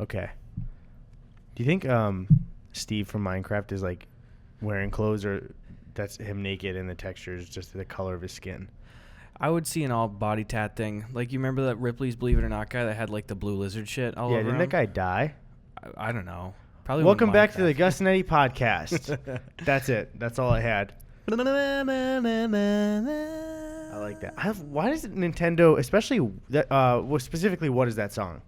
Okay. Do you think Steve from Minecraft is like wearing clothes, or that's him naked and the texture is just the color of his skin? I would see an all body tat thing. Like, you remember that Ripley's Believe It or Not guy that had like the blue lizard shit all over didn't him? that guy die? I don't know. Probably. Welcome back to the Gus Eddy podcast. That's it. That's all I had. I like that. Why does Nintendo, especially that, specifically, what is that song?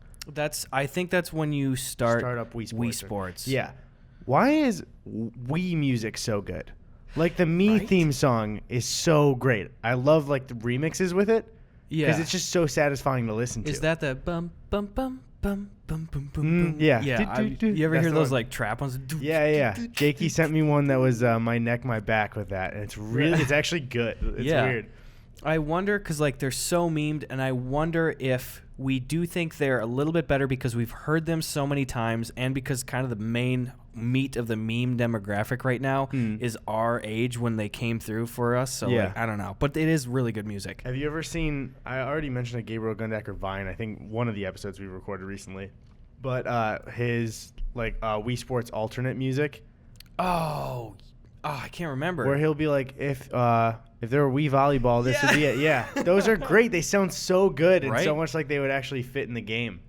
I think that's when you start up Wii Sports. Yeah. Why is Wii music so good? Like the Mii theme song is so great. I love like the remixes with it. Yeah. Because it's just so satisfying to listen to. Is that the bum bum bum bum bum bum bum? Yeah. Yeah. You ever hear those like trap ones? Yeah. Jakey sent me one that was My Neck, My Back with that, and it's actually good. It's weird. I wonder, because like they're so memed, and I wonder if we do think they're a little bit better because we've heard them so many times, and because kind of the main meat of the meme demographic right now is our age when they came through for us. So like, I don't know, but it is really good music. Have you ever seen? I already mentioned a Gabriel Gundaker Vine. I think one of the episodes we recorded recently, but his like Wii Sports alternate music. Oh, I can't remember. Where he'll be like, if there were Wii Volleyball, this would be it. Yeah, those are great. They sound so good and so much like they would actually fit in the game.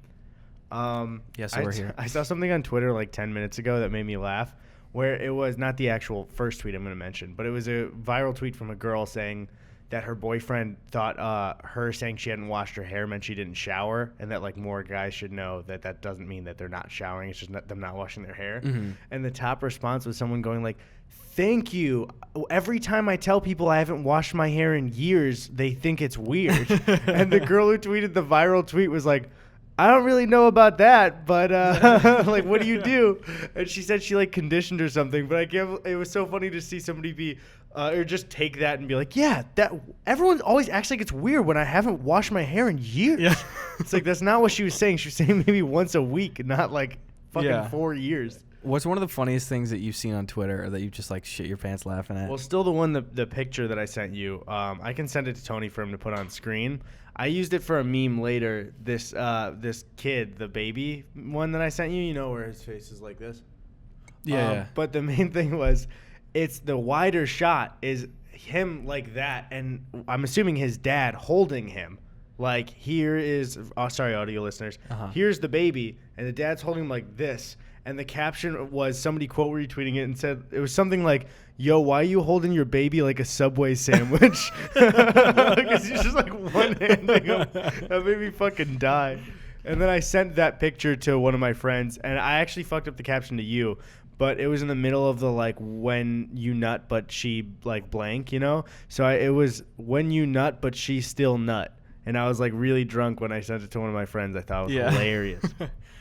Yes, we're here. I saw something on Twitter like 10 minutes ago that made me laugh, where it was not the actual first tweet I'm going to mention, but it was a viral tweet from a girl saying that her boyfriend thought her saying she hadn't washed her hair meant she didn't shower, and that like more guys should know that that doesn't mean that they're not showering. It's just them not washing their hair. Mm-hmm. And the top response was someone going like, "Thank you. Every time I tell people I haven't washed my hair in years, they think it's weird." And the girl who tweeted the viral tweet was like, "I don't really know about that, but like, what do you do?" And she said she like conditioned or something. But it was so funny to see somebody be or just take that and be like, "Yeah, that everyone always acts like it's weird when I haven't washed my hair in years." Yeah. It's like that's not what she was saying. She was saying maybe once a week, not like fucking 4 years. What's one of the funniest things that you've seen on Twitter or that you just like shit your pants laughing at? Well, still the picture that I sent you. I can send it to Tony for him to put on screen. I used it for a meme later. This kid, the baby one that I sent you, you know, where his face is like this. Yeah. But the main thing was, it's the wider shot is him like that, and I'm assuming his dad holding him. Like here is, sorry, audio listeners. Here's the baby, and the dad's holding him like this. And the caption was somebody quote retweeting it and said it was something like, "Yo, why are you holding your baby like a Subway sandwich?" Because he's just like one-handing him. That made me fucking die. And then I sent that picture to one of my friends, and I actually fucked up the caption to you, but it was in the middle of the like when you nut but she like blank, you know. So it was when you nut but she still nut, and I was like really drunk when I sent it to one of my friends. I thought it was hilarious.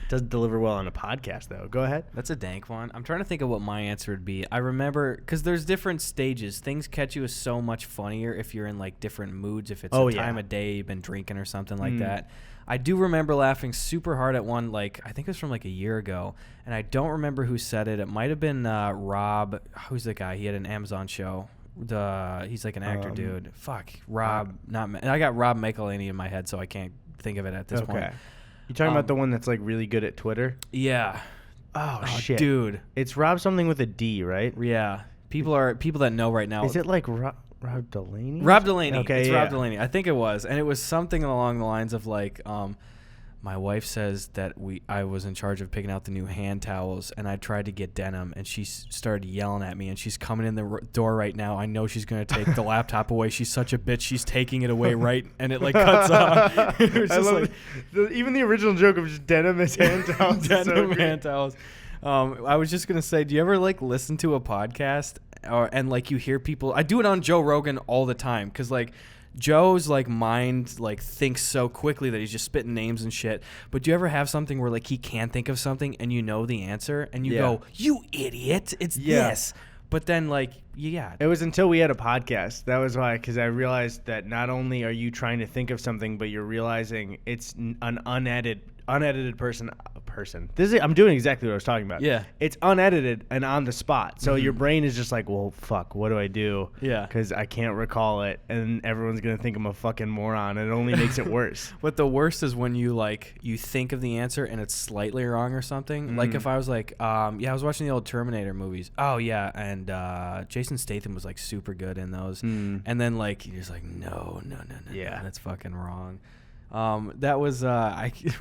Doesn't deliver well on a podcast, though. Go ahead. That's a dank one. I'm trying to think of what my answer would be. I remember, because there's different stages. Things catch you as so much funnier if you're in, like, different moods. If it's a time of day you've been drinking or something like that. I do remember laughing super hard at one, like, I think it was from, like, a year ago. And I don't remember who said it. It might have been Rob. Who's the guy? He had an Amazon show. He's, like, an actor dude. Rob. I got Rob McElhaney in my head, so I can't think of it at this point. You talking about the one that's like really good at Twitter? Yeah. Oh shit, dude! It's Rob something with a D, right? Yeah. People that know right now. Is it like Rob Delaney? Rob Delaney. Okay, it's Rob Delaney. I think it was, and it was something along the lines of like, my wife says that I was in charge of picking out the new hand towels, and I tried to get denim, and she started yelling at me, and she's coming in the door right now. I know she's going to take the laptop away. She's such a bitch. She's taking it away right, and it like cuts off. It was just like, even the original joke of just denim as hand towels. Denim hand towels. I was just going to say, do you ever like listen to a podcast and like you hear people? I do it on Joe Rogan all the time because like, Joe's like mind like thinks so quickly that he's just spitting names and shit. But do you ever have something where like he can't think of something and you know the answer and you go, "You idiot! It's this." But then like it was until we had a podcast. That was why, because I realized that not only are you trying to think of something, but you're realizing it's an unedited person person. I'm doing exactly what I was talking about. Yeah. It's unedited and on the spot. So your brain is just like, well, fuck, what do I do? Yeah. Because I can't recall it, and everyone's going to think I'm a fucking moron, and it only makes it worse. But the worst is when you think of the answer and it's slightly wrong or something. Like if I was like, I was watching the old Terminator movies. Oh, yeah, and Jason Statham was like super good in those. And then like you're just like, no, that's fucking wrong. That was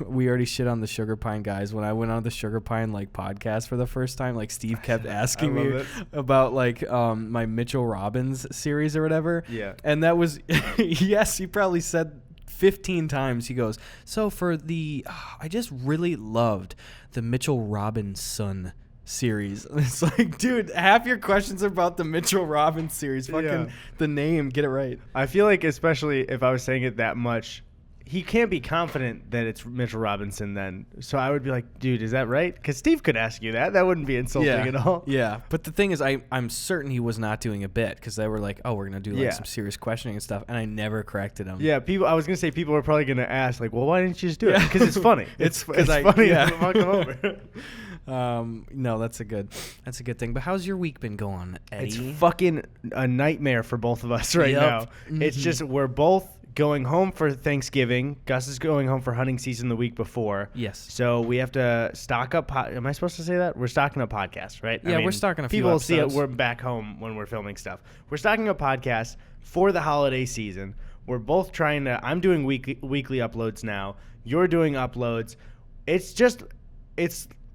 we already shit on the Sugar Pine guys when I went on the Sugar Pine like podcast for the first time. Like Steve kept asking me about like my Mitchell Robbins series or whatever. Yeah, and that was yes, he probably said 15 times. He goes, so for the I just really loved the Mitchell Robinson series. It's like, dude, half your questions are about the Mitchell Robbins series. Fucking the name, get it right. I feel like especially if I was saying it that much, he can't be confident that it's Mitchell Robinson then. So I would be like, dude, is that right? Because Steve could ask you that. That wouldn't be insulting at all. Yeah. But the thing is, I'm certain he was not doing a bit because they were like, oh, we're going to do like some serious questioning and stuff. And I never corrected him. Yeah. I was going to say people are probably going to ask like, well, why didn't you just do it? Because it's funny. it's funny to fuck him over. No, that's a good thing. But how's your week been going, Eddie? It's fucking a nightmare for both of us right now. Mm-hmm. It's just we're both going home for Thanksgiving. Gus is going home for hunting season the week before. Yes. So we have to stock up. Am I supposed to say that? We're stocking up podcasts, right? Yeah, we're stocking a few people episodes. See it. We're back home when we're filming stuff. We're stocking up podcasts for the holiday season. We're both trying to. I'm doing weekly uploads now. You're doing uploads. It's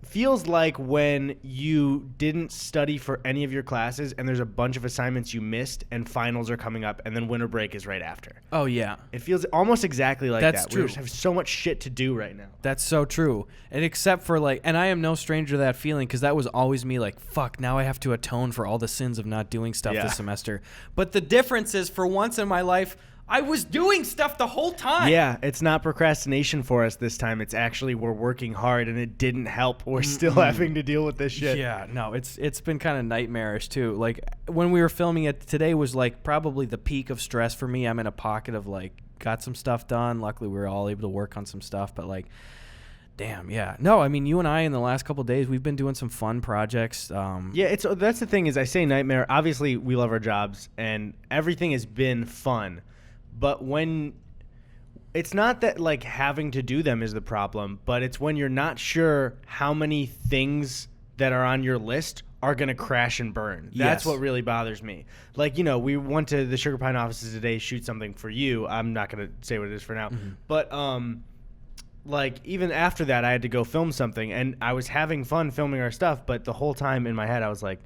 feels like when you didn't study for any of your classes and there's a bunch of assignments you missed and finals are coming up and then winter break is right after. Oh, yeah. It feels almost exactly like that. That's true. We just have so much shit to do right now. That's so true. And except for like, and I am no stranger to that feeling because that was always me like, fuck, now I have to atone for all the sins of not doing stuff this semester. But the difference is for once in my life, I was doing stuff the whole time. Yeah, it's not procrastination for us this time. It's actually we're working hard and it didn't help. We're still having to deal with this shit. Yeah, no, it's been kind of nightmarish too. Like when we were filming it today was like probably the peak of stress for me. I'm in a pocket of like got some stuff done. Luckily we were all able to work on some stuff, but like damn, yeah. No, I mean you and I in the last couple of days we've been doing some fun projects. Yeah, that's the thing is I say nightmare. Obviously we love our jobs and everything has been fun. But when it's not that like having to do them is the problem, but it's when you're not sure how many things that are on your list are going to crash and burn. That's what really bothers me. Like, you know, we went to the Sugar Pine offices today, shoot something for you. I'm not going to say what it is for now. Mm-hmm. But like even after that, I had to go film something and I was having fun filming our stuff. But the whole time in my head, I was like,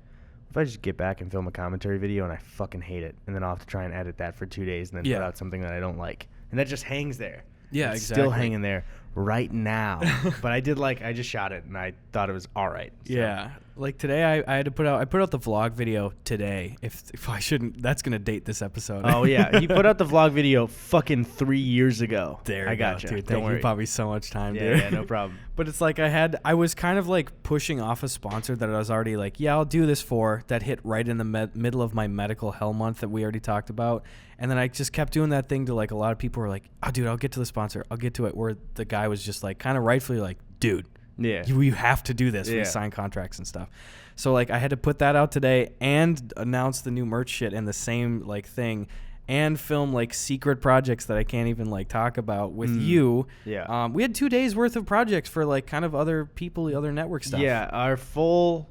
if I just get back and film a commentary video and I fucking hate it, and then I'll have to try and edit that for 2 days and then put out something that I don't like. And that just hangs there. Yeah, it's exactly. Still hanging there right now. But I just shot it and I thought it was all right. So. Yeah. Like today I had to put out the vlog video today. If I shouldn't, that's going to date this episode. Oh yeah. He put out the vlog video fucking 3 years ago. There I got you. Dude, Don't worry. You probably so much time, yeah, dude. Yeah, no problem. But it's like I was kind of like pushing off a sponsor that I was already like, yeah, I'll do this for, that hit right in the middle of my medical hell month that we already talked about. And then I just kept doing that thing to like a lot of people were like, oh dude, I'll get to the sponsor. I'll get to it. Where the guy was just like kind of rightfully like, dude, you have to do this when you sign contracts and stuff. So like I had to put that out today and announce the new merch shit in the same like thing and film like secret projects that I can't even like talk about with you. Yeah. We had 2 days worth of projects for like kind of other people, other network stuff. Yeah. Our full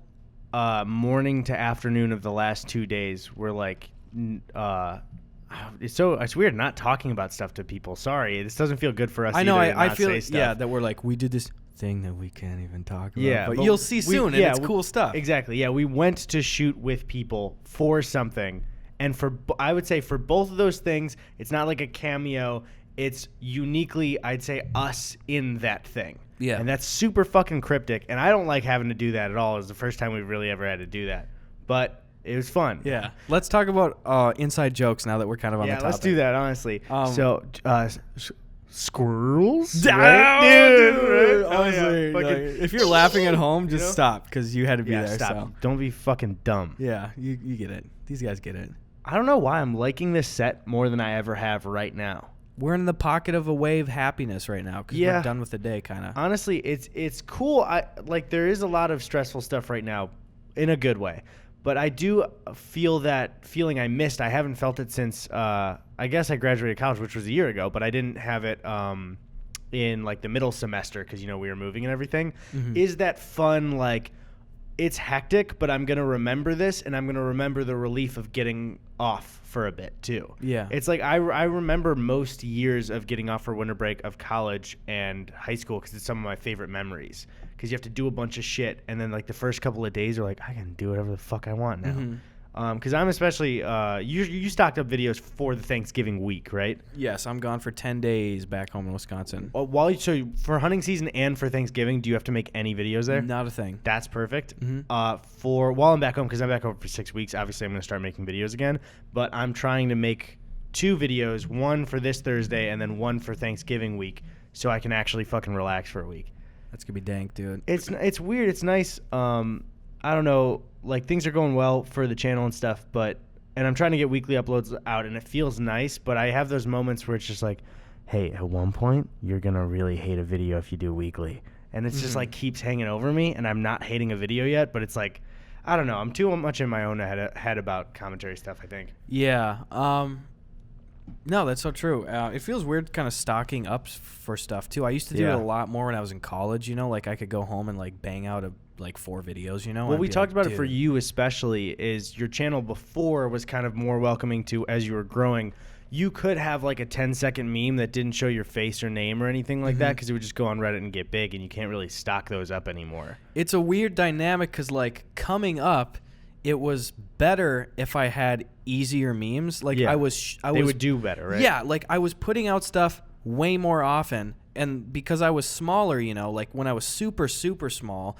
morning to afternoon of the last 2 days were like, it's weird not talking about stuff to people. Sorry. This doesn't feel good for us. I know. I feel that we're like, we did this thing that we can't even talk about. Yeah, but you'll see soon, and it's cool stuff. Exactly. Yeah, we went to shoot with people for something, and I would say for both of those things, it's not like a cameo. It's uniquely, I'd say, us in that thing. Yeah, and that's super fucking cryptic, and I don't like having to do that at all. It was the first time we've really ever had to do that, but it was fun. Yeah, let's talk about inside jokes now that we're kind of on the topic. Yeah, let's do that. Honestly, squirrels? Right? Dude. Honestly, like, if you're laughing at home, just stop because you had to be there. Stop. So. Don't be fucking dumb. Yeah, you get it. These guys get it. I don't know why I'm liking this set more than I ever have right now. we're in the pocket of a wave happiness right now because we're done with the day, kind of. Honestly, it's cool. There is a lot of stressful stuff right now, in a good way, but I do feel that feeling I missed. I haven't felt it since I guess I graduated college, which was a year ago, but I didn't have it in like the middle semester because we were moving and everything. Is that fun? Like, it's hectic, but I'm gonna remember this, and I'm gonna remember the relief of getting off for a bit too. Yeah, it's like I remember most years of getting off for winter break of college and high school because it's some of my favorite memories. Because you have to do a bunch of shit, and then like the first couple of days are like, I can do whatever the fuck I want now. Because I'm especially you stocked up videos for the Thanksgiving week, right? Yes, I'm gone for 10 days back home in Wisconsin. So for hunting season and for Thanksgiving, do you have to make any videos there? Not a thing. That's perfect. While I'm back home, because I'm back home for 6 weeks, obviously I'm going to start making videos again. But I'm trying to make 2 videos, one for this Thursday and then one for Thanksgiving week, so I can actually fucking relax for a week. That's going to be dank, dude. It's weird. It's nice. I don't know. Like, things are going well for the channel and stuff, and I'm trying to get weekly uploads out, and it feels nice, but I have those moments where it's just like, hey, at one point, you're going to really hate a video if you do weekly. And it's just like keeps hanging over me, and I'm not hating a video yet, but it's like, I don't know. I'm too much in my own head about commentary stuff, I think. Yeah. No, that's so true. It feels weird kind of stocking up for stuff, too. I used to do it a lot more when I was in college, like I could go home and like bang out 4 videos, Well, we talked about it for you especially, is your channel before was kind of more welcoming to, as you were growing, you could have like a 10-second meme that didn't show your face or name or anything like that because it would just go on Reddit and get big, and you can't really stock those up anymore. It's a weird dynamic because like coming up, it was better if I had easier memes. Like they would do better, right? Yeah, like I was putting out stuff way more often, and because I was smaller, like when I was super, super small,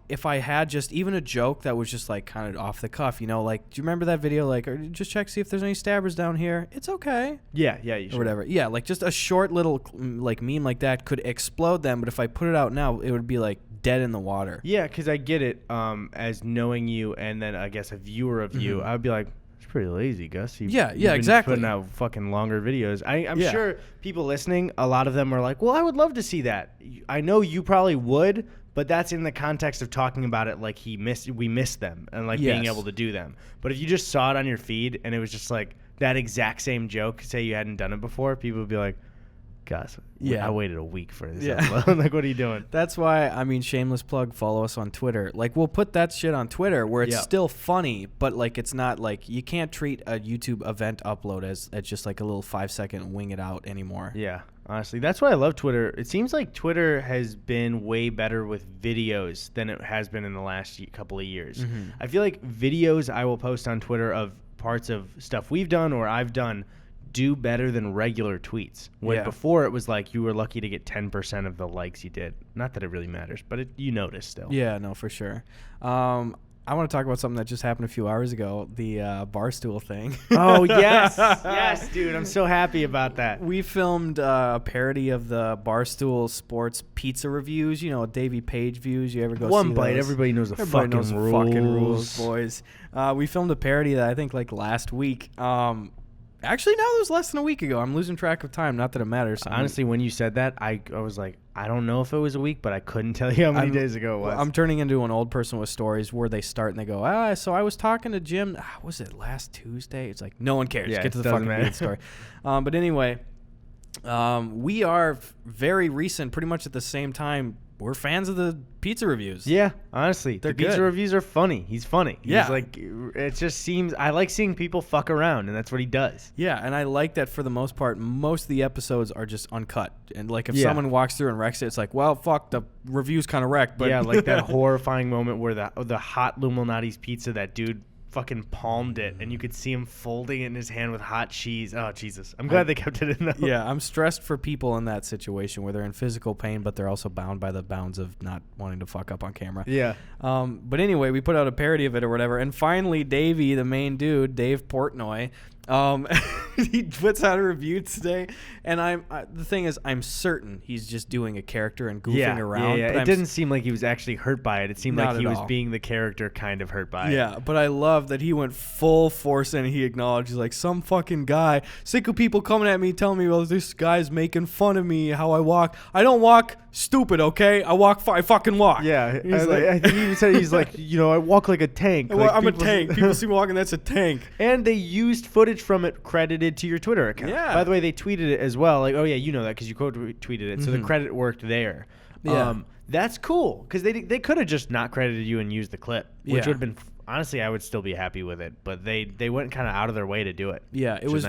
if I had just even a joke that was just like kind of off the cuff, like, do you remember that video? Like, or just check, see if there's any stabbers down here. It's okay. Yeah, you should. Or whatever. Yeah, like just a short little like meme like that could explode them, but if I put it out now, it would be like dead in the water. Yeah, because I get it. As knowing you, and then I guess a viewer of you, I would be like, it's pretty lazy, Gus. You've been exactly. Putting out fucking longer videos. I'm sure people listening, a lot of them are like, well, I would love to see that. I know you probably would, but that's in the context of talking about it like we missed them and like being able to do them. But if you just saw it on your feed and it was just like that exact same joke, say you hadn't done it before, people would be like, Gus, I waited a week for this upload. Like, what are you doing? That's why, shameless plug, follow us on Twitter. Like, we'll put that shit on Twitter where it's still funny, but like it's not like, you can't treat a YouTube event upload as just like a little 5-second wing it out anymore. Yeah. Honestly, that's why I love Twitter. It seems like Twitter has been way better with videos than it has been in the last couple of years. I feel like videos I will post on Twitter of parts of stuff we've done or I've done do better than regular tweets. When before it was like you were lucky to get 10% of the likes you did. Not that it really matters, but you notice still. Yeah, no, for sure. I want to talk about something that just happened a few hours ago, the Barstool thing. Oh, yes. Yes, dude. I'm so happy about that. We filmed a parody of the Barstool Sports pizza reviews, Davey Page views. You ever go One see bite. those? Everybody knows the fucking rules, boys. We filmed a parody that I think like last week. Actually, no, it was less than a week ago. I'm losing track of time. Not that it matters. Honestly, when you said that, I was like, I don't know if it was a week, but I couldn't tell you how many days ago it was. I'm turning into an old person with stories where they start and they go, so I was talking to Jim. Was it last Tuesday? It's like, no one cares. Yeah, get to the fucking main story. But anyway, we are very recent, pretty much at the same time. We're fans of the pizza reviews. Yeah, honestly. The pizza reviews are funny. He's funny. Yeah. He's like, it just seems, I like seeing people fuck around, and that's what he does. Yeah, and I like that for the most part. Most of the episodes are just uncut. And like if someone walks through and wrecks it, it's like, well, fuck, the review's kind of wrecked. But yeah, like that horrifying moment where the hot Luminati's pizza, that dude fucking palmed it, and you could see him folding it in his hand with hot cheese. Oh, Jesus. I'm glad they kept it in though. Yeah, I'm stressed for people in that situation where they're in physical pain, but they're also bound by the bounds of not wanting to fuck up on camera. Yeah. But anyway, we put out a parody of it or whatever, and finally Davey, the main dude, Dave Portnoy, He puts out a review today, and the thing is, I'm certain he's just doing a character and goofing around. Yeah. But it didn't seem like he was actually hurt by it. It seemed like he was all. being the character kind of hurt by it. Yeah, but I love that he went full force and he acknowledged, he's like, some fucking guy, sick of people coming at me telling me, well, this guy's making fun of me, how I walk. I don't walk stupid, okay? I fucking walk. Yeah. He's I think he even said, he's like, I walk like a tank. Like, I'm a tank. People see me walking, that's a tank. And they used footage from it credited to your Twitter account. Yeah. By the way, they tweeted it as well. Like, oh yeah, you know that because you tweeted it. So the credit worked there. Yeah. That's cool because they could have just not credited you and used the clip, which would have been honestly, I would still be happy with it. But they went kind of out of their way to do it. Yeah, it was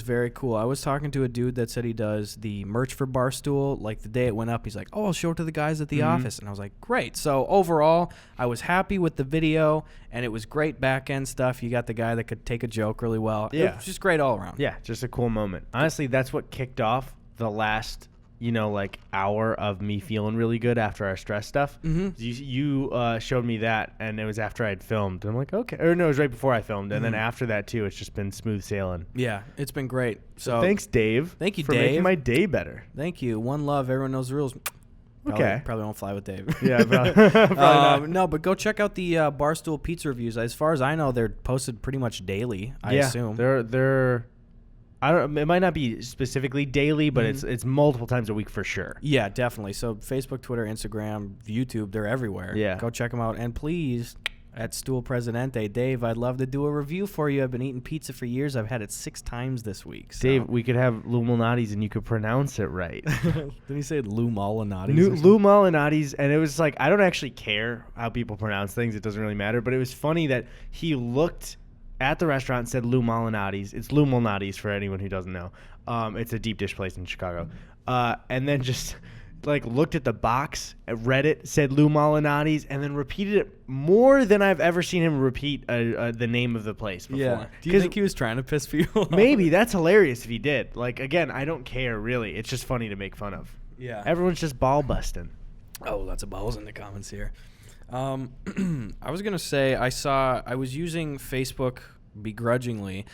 very cool. I was talking to a dude that said he does the merch for Barstool. Like the day it went up, he's like, "Oh, I'll show it to the guys at the office," and I was like, "Great." So overall, I was happy with the video, and it was great back end stuff. You got the guy that could take a joke really well. Yeah, it was just great all around. Yeah, just a cool moment. Honestly, that's what kicked off the last hour of me feeling really good after our stress stuff. You showed me that, and it was after I'd filmed. I'm like, okay. Or no, it was right before I filmed. And then after that, too, it's just been smooth sailing. Yeah, it's been great. So thanks, Dave. Thank you, for Dave. making my day better. Thank you. One love. Everyone knows the rules. Probably won't fly with Dave. Yeah, probably not. No, but go check out the Barstool Pizza reviews. As far as I know, they're posted pretty much daily, I assume. They're I don't. It might not be specifically daily, but it's multiple times a week for sure. Yeah, definitely. So Facebook, Twitter, Instagram, YouTube, they're everywhere. Yeah. Go check them out. And please, at Stool Presidente, Dave, I'd love to do a review for you. I've been eating pizza for years. I've had it 6 times this week. So. Dave, we could have Lou Malnati's and you could pronounce it right. Didn't he say Lou Malnati's? Lou Malnati's, and it was like, I don't actually care how people pronounce things. It doesn't really matter. But it was funny that he looked at the restaurant and said Lou Malnati's. It's Lou Malnati's for anyone who doesn't know. It's a deep dish place in Chicago. And then just looked at the box, read it, said Lou Malnati's, and then repeated it more than I've ever seen him repeat the name of the place before. Yeah. Do you think he was trying to piss people off? Maybe. That's hilarious if he did. Again, I don't care really. It's just funny to make fun of. Yeah. Everyone's just ball busting. Oh, lots of balls in the comments here. I was gonna say I was using Facebook begrudgingly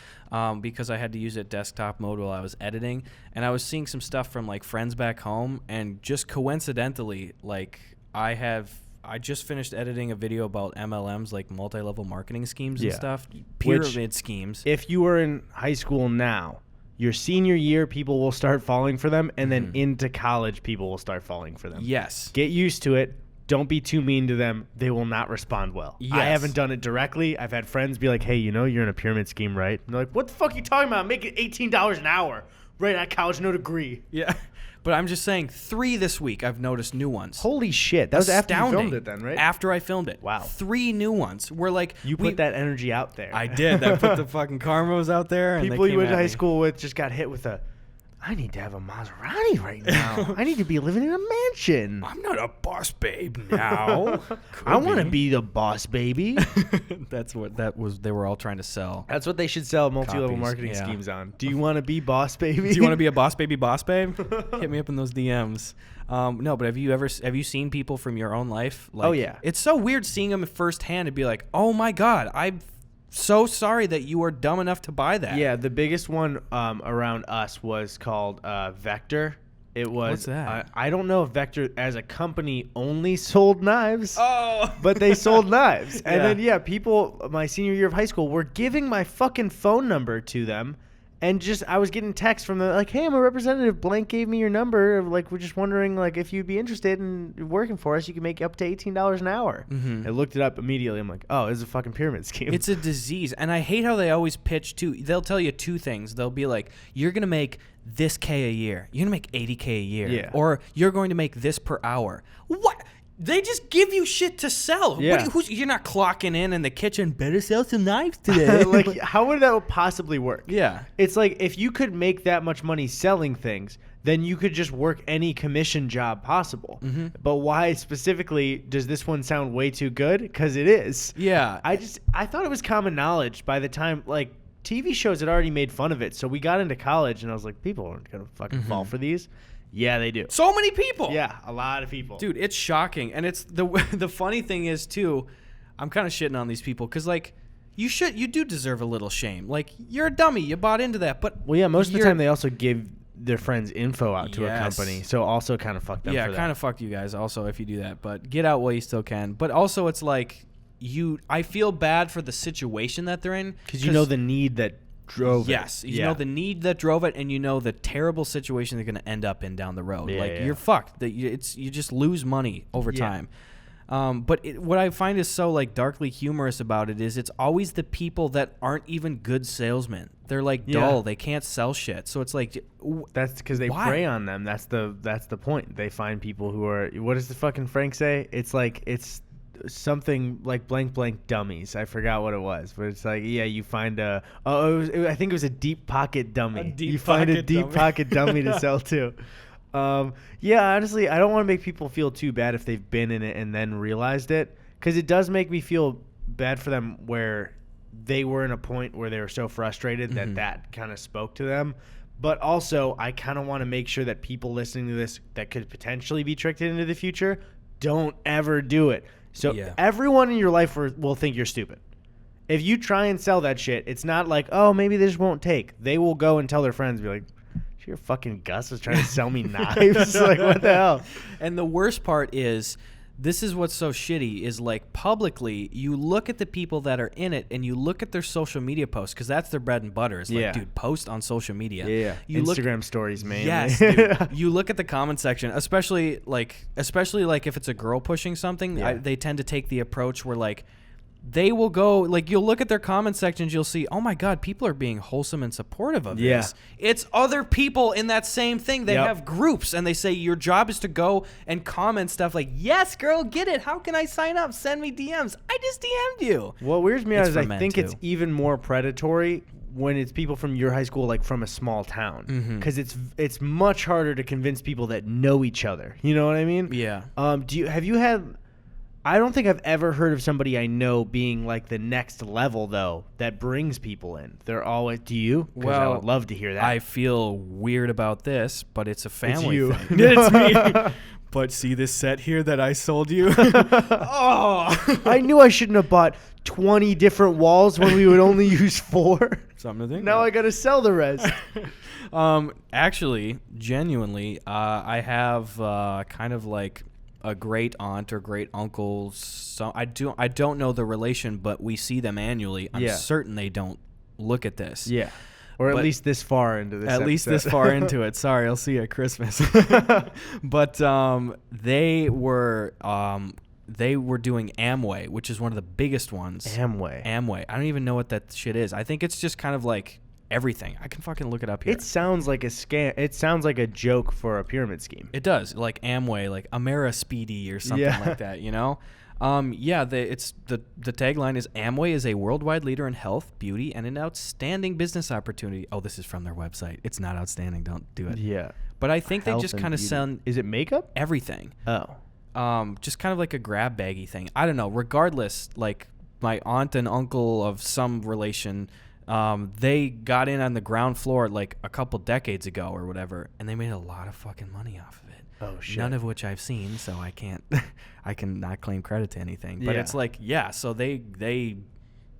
because I had to use it desktop mode while I was editing, and I was seeing some stuff from friends back home, and just coincidentally, I just finished editing a video about MLMs, multi-level marketing schemes and stuff, pyramid schemes. If you are in high school now, your senior year, people will start falling for them, and then into college, people will start falling for them. Yes. Get used to it. Don't be too mean to them. They will not respond well. Yes. I haven't done it directly. I've had friends be like, hey, you're in a pyramid scheme, right? And they're like, what the fuck are you talking about? I'm making $18 an hour right at college, no degree. Yeah. But I'm just saying 3 this week I've noticed new ones. Holy shit. That was after you filmed it then, right? After I filmed it. Wow. 3 new ones. We're You put that energy out there. I did. I put the fucking karmos out there. And people you went to high school with just got hit with I need to have a Maserati right now. I need to be living in a mansion. I'm not a boss babe now. I want to be the boss baby. That's what they were all trying to sell. That's what they should sell multi-level marketing schemes on. Do you want to be boss baby? Do you want to be a boss babe? Hit me up in those DMs. No, but have you seen people from your own life? Oh yeah. It's so weird seeing them firsthand and be like, oh my God, I'm so sorry that you were dumb enough to buy that. Yeah, the biggest one around us was called Vector. It was. What's that? I don't know if Vector as a company only sold knives. Oh. But they sold knives. And then, people, my senior year of high school, were giving my fucking phone number to them. And I was getting texts from them hey, I'm a representative. Blank gave me your number. We're just wondering, if you'd be interested in working for us, you can make up to $18 an hour. I looked it up immediately. I'm like, oh, this is a fucking pyramid scheme. It's a disease. And I hate how they always pitch, too. They'll tell you 2 things. They'll be like, you're going to make this K a year. You're going to make $80K a year. Yeah. Or you're going to make this per hour. What? They just give you shit to sell. Yeah. You're not clocking in the kitchen, better sell some knives today. How would that possibly work? Yeah. It's if you could make that much money selling things, then you could just work any commission job possible. But why specifically does this one sound way too good? Because it is. Yeah. I thought it was common knowledge by the time, TV shows had already made fun of it. So we got into college, and I was like, people aren't going to fucking fall for these. Yeah, they do. So many people. Yeah, a lot of people. Dude, it's shocking. And it's the funny thing is, too, I'm kind of shitting on these people because, You do deserve a little shame. Like, you're a dummy. You bought into that. But well, yeah, most of the time they also give their friends' info out to a company. So also kind of fuck them for that. Yeah, kind of fuck you guys also if you do that. But get out while you still can. But also it's like I feel bad for the situation that they're in. Because you know the need that drove it. Yes. You know the need that drove it, and you know the terrible situation they're going to end up in down the road. You're fucked. You just lose money over time. But what I find is so like darkly humorous about it is it's always the people that aren't even good salesmen. They're like dull. They can't sell shit. So it's like that's because they prey on them. That's the point. They find people who are, what does the fucking Frank say? It's something like blank dummies. I forgot what it was, but it's like you find I think it was a deep pocket dummy. You find a deep pocket dummy to sell to. Honestly, I don't want to make people feel too bad if they've been in it and then realized it, because it does make me feel bad for them where they were in a point where they were so frustrated that kind of spoke to them. But also, I kind of want to make sure that people listening to this that could potentially be tricked into the future don't ever do it. So everyone in your life will think you're stupid. If you try and sell that shit, it's not like, oh, maybe this won't take. They will go and tell their friends, be like, your fucking Gus is trying to sell me knives. Like, what the hell? And the worst part is, this is what's so shitty, is like publicly, you look at the people that are in it and you look at their social media posts, because that's their bread and butter. Is like, dude, post on social media. Yeah. Instagram stories, mainly. Yes, dude. You look at the comment section, especially like if it's a girl pushing something, they tend to take the approach where like, they will go, like, you'll look at their comment sections, you'll see, oh my God, people are being wholesome and supportive of this. It's other people in that same thing. They have groups, and they say your job is to go and comment stuff like, yes, girl, get it. How can I sign up? Send me DMs. I just DM'd you. What weirds me out is I think it's even more predatory when it's people from your high school, like from a small town, because it's much harder to convince people that know each other. You know what I mean? Yeah. Have you had? I don't think I've ever heard of somebody I know being like the next level, though, that brings people in. They're always, do you? Well, I would love to hear that. I feel weird about this, but it's a family thing. It's me. But see this set here that I sold you? Oh! I knew I shouldn't have bought 20 different walls when we would only use 4. Something to think Now about. I got to sell the rest. Actually, genuinely, I have kind of like a great aunt or great uncle. So I don't know the relation, but we see them annually. I'm certain they don't look at this. Yeah. Or at least this far into this. At least this far into it. Sorry, I'll see you at Christmas. But they were doing Amway, which is one of the biggest ones. Amway. I don't even know what that shit is. I think it's just kind of like everything. I can fucking look it up here. It sounds like a scam. It sounds like a joke for a pyramid scheme. It does, like Amway, like Amerispeedy or something like that. You know, the tagline is Amway is a worldwide leader in health, beauty, and an outstanding business opportunity. Oh, this is from their website. It's not outstanding. Don't do it. Yeah, but I think health they just kind of send. Is it makeup? Everything. Oh, just kind of like a grab baggy thing. I don't know. Regardless, like my aunt and uncle of some relation. They got in on the ground floor like a couple decades ago or whatever, and they made a lot of fucking money off of it. Oh shit! None of which I've seen, so I can not claim credit to anything. But it's like, so they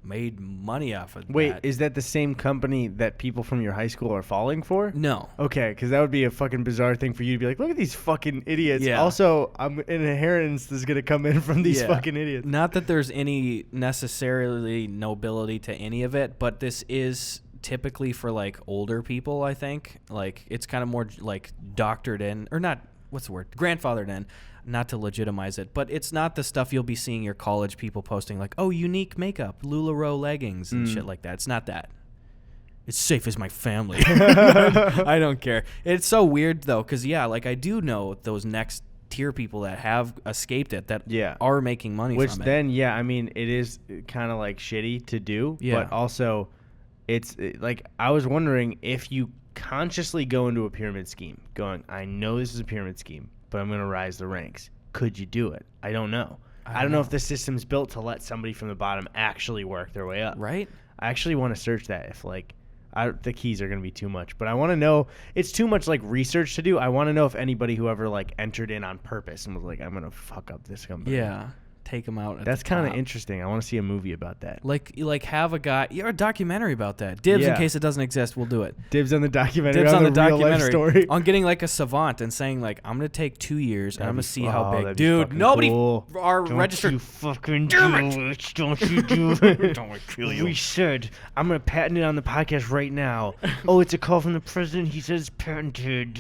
made money off of that. Wait, is that the same company that people from your high school are falling for? No. Okay, because that would be a fucking bizarre thing for you to be like, look at these fucking idiots. Yeah. Also, an inheritance is going to come in from these fucking idiots. Not that there's any necessarily nobility to any of it, but this is typically for like older people, I think. Like it's kind of more like doctored in, or not, what's the word? Grandfathered in. Not to legitimize it, but it's not the stuff you'll be seeing your college people posting like, oh, unique makeup, LuLaRoe leggings and shit like that. It's not that. It's safe as my family. I don't care. It's so weird, though, because, like I do know those next tier people that have escaped it that are making money from it. Which then, I mean, it is kind of like shitty to do, but also it's like I was wondering if you consciously go into a pyramid scheme going, I know this is a pyramid scheme, but I'm going to rise the ranks. Could you do it? I don't know. I don't know if the system's built to let somebody from the bottom actually work their way up. Right? I actually want to search that if, like, the keys are going to be too much. But I want to know, it's too much, like, research to do. I want to know if anybody who ever, like, entered in on purpose and was like, I'm going to fuck up this company. Yeah. take them out. That's kind of interesting. I want to see a movie about that. Like have a guy, a documentary about that. Dibs in case it doesn't exist. We'll do it. Dibs on the documentary. Dibs on the documentary. documentary. Story. On getting like a savant and saying like, I'm gonna take 2 years and I'm gonna see how big. Dude, nobody cool. Don't registered. You fucking do it. Don't you do it. Don't I kill you? We should. I'm gonna patent it on the podcast right now. Oh, it's a call from the president. He says patented.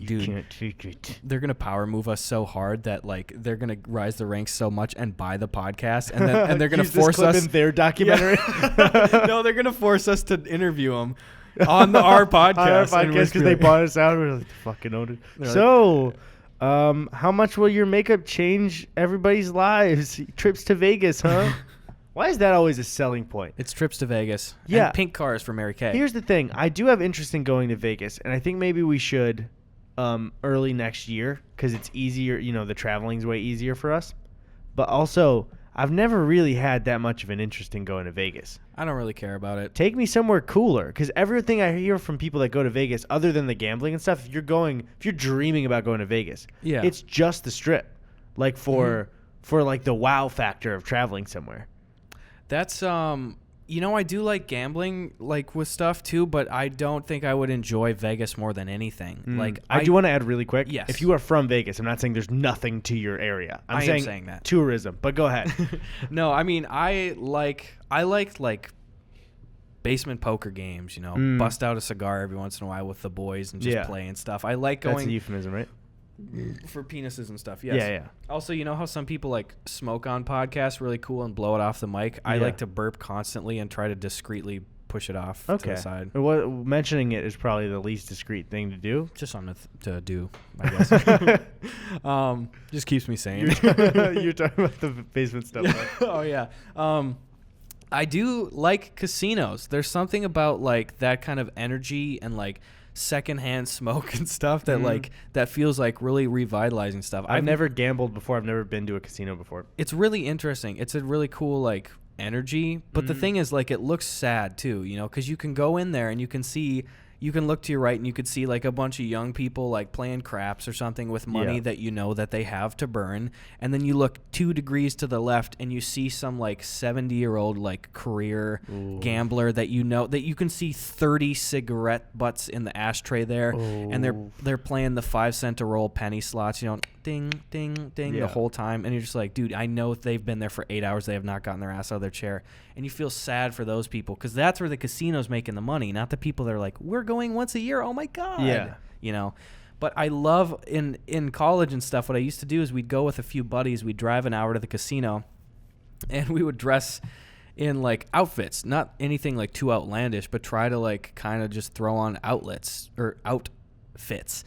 Dude, can't take it. They're gonna power move us so hard that like they're gonna rise the ranks so much and buy the podcast, and they're gonna force us in their documentary. Yeah. No, they're gonna force us to interview them on our podcast. Because they bought us out. We're like, fucking owned it. So, how much will your makeup change everybody's lives? Trips to Vegas, huh? Why is that always a selling point? It's trips to Vegas. Yeah. And pink cars for Mary Kay. Here's the thing. I do have interest in going to Vegas, and I think maybe we should early next year because it's easier. You know, the traveling's way easier for us. But also, I've never really had that much of an interest in going to Vegas. I don't really care about it. Take me somewhere cooler, because everything I hear from people that go to Vegas, other than the gambling and stuff, if you're dreaming about going to Vegas, it's just the Strip, like for like the wow factor of traveling somewhere. That's I do like gambling, like with stuff too, but I don't think I would enjoy Vegas more than anything. Like I do want to add really quick. Yes. If you are from Vegas, I'm not saying there's nothing to your area. I'm saying that tourism, but go ahead. No, I mean I like basement poker games. You know, bust out a cigar every once in a while with the boys and just play and stuff. I like going. That's a euphemism, right? For penises and stuff, yes. Yeah. Also, you know how some people like smoke on podcasts really cool and blow it off the mic? I like to burp constantly and try to discreetly push it off to the side. Mentioning it is probably the least discreet thing to do. Just something to do, I guess. Just keeps me sane. You're talking about the basement stuff, right? Oh, yeah. I do like casinos. There's something about like that kind of energy and like secondhand smoke and stuff that like that feels like really revitalizing stuff. I've never gambled before. I've never been to a casino before. It's really interesting. It's a really cool like energy, but the thing is like it looks sad too, you know, because you can go in there and you can look to your right and you could see like a bunch of young people like playing craps or something with money that you know that they have to burn, and then you look 2 degrees to the left and you see some like 70-year-old like career gambler that you know that you can see 30 cigarette butts in the ashtray there, and they're playing the 5 cent a roll penny slots, you know, ding ding ding the whole time, and you're just like, dude, I know they've been there for 8 hours, they have not gotten their ass out of their chair, and you feel sad for those people because that's where the casino's making the money, not the people that are like, we're going once a year, oh my god, you know. But I love in college and stuff, what I used to do is we'd go with a few buddies, we'd drive an hour to the casino and we would dress in like outfits, not anything like too outlandish, but try to like kind of just throw on outfits,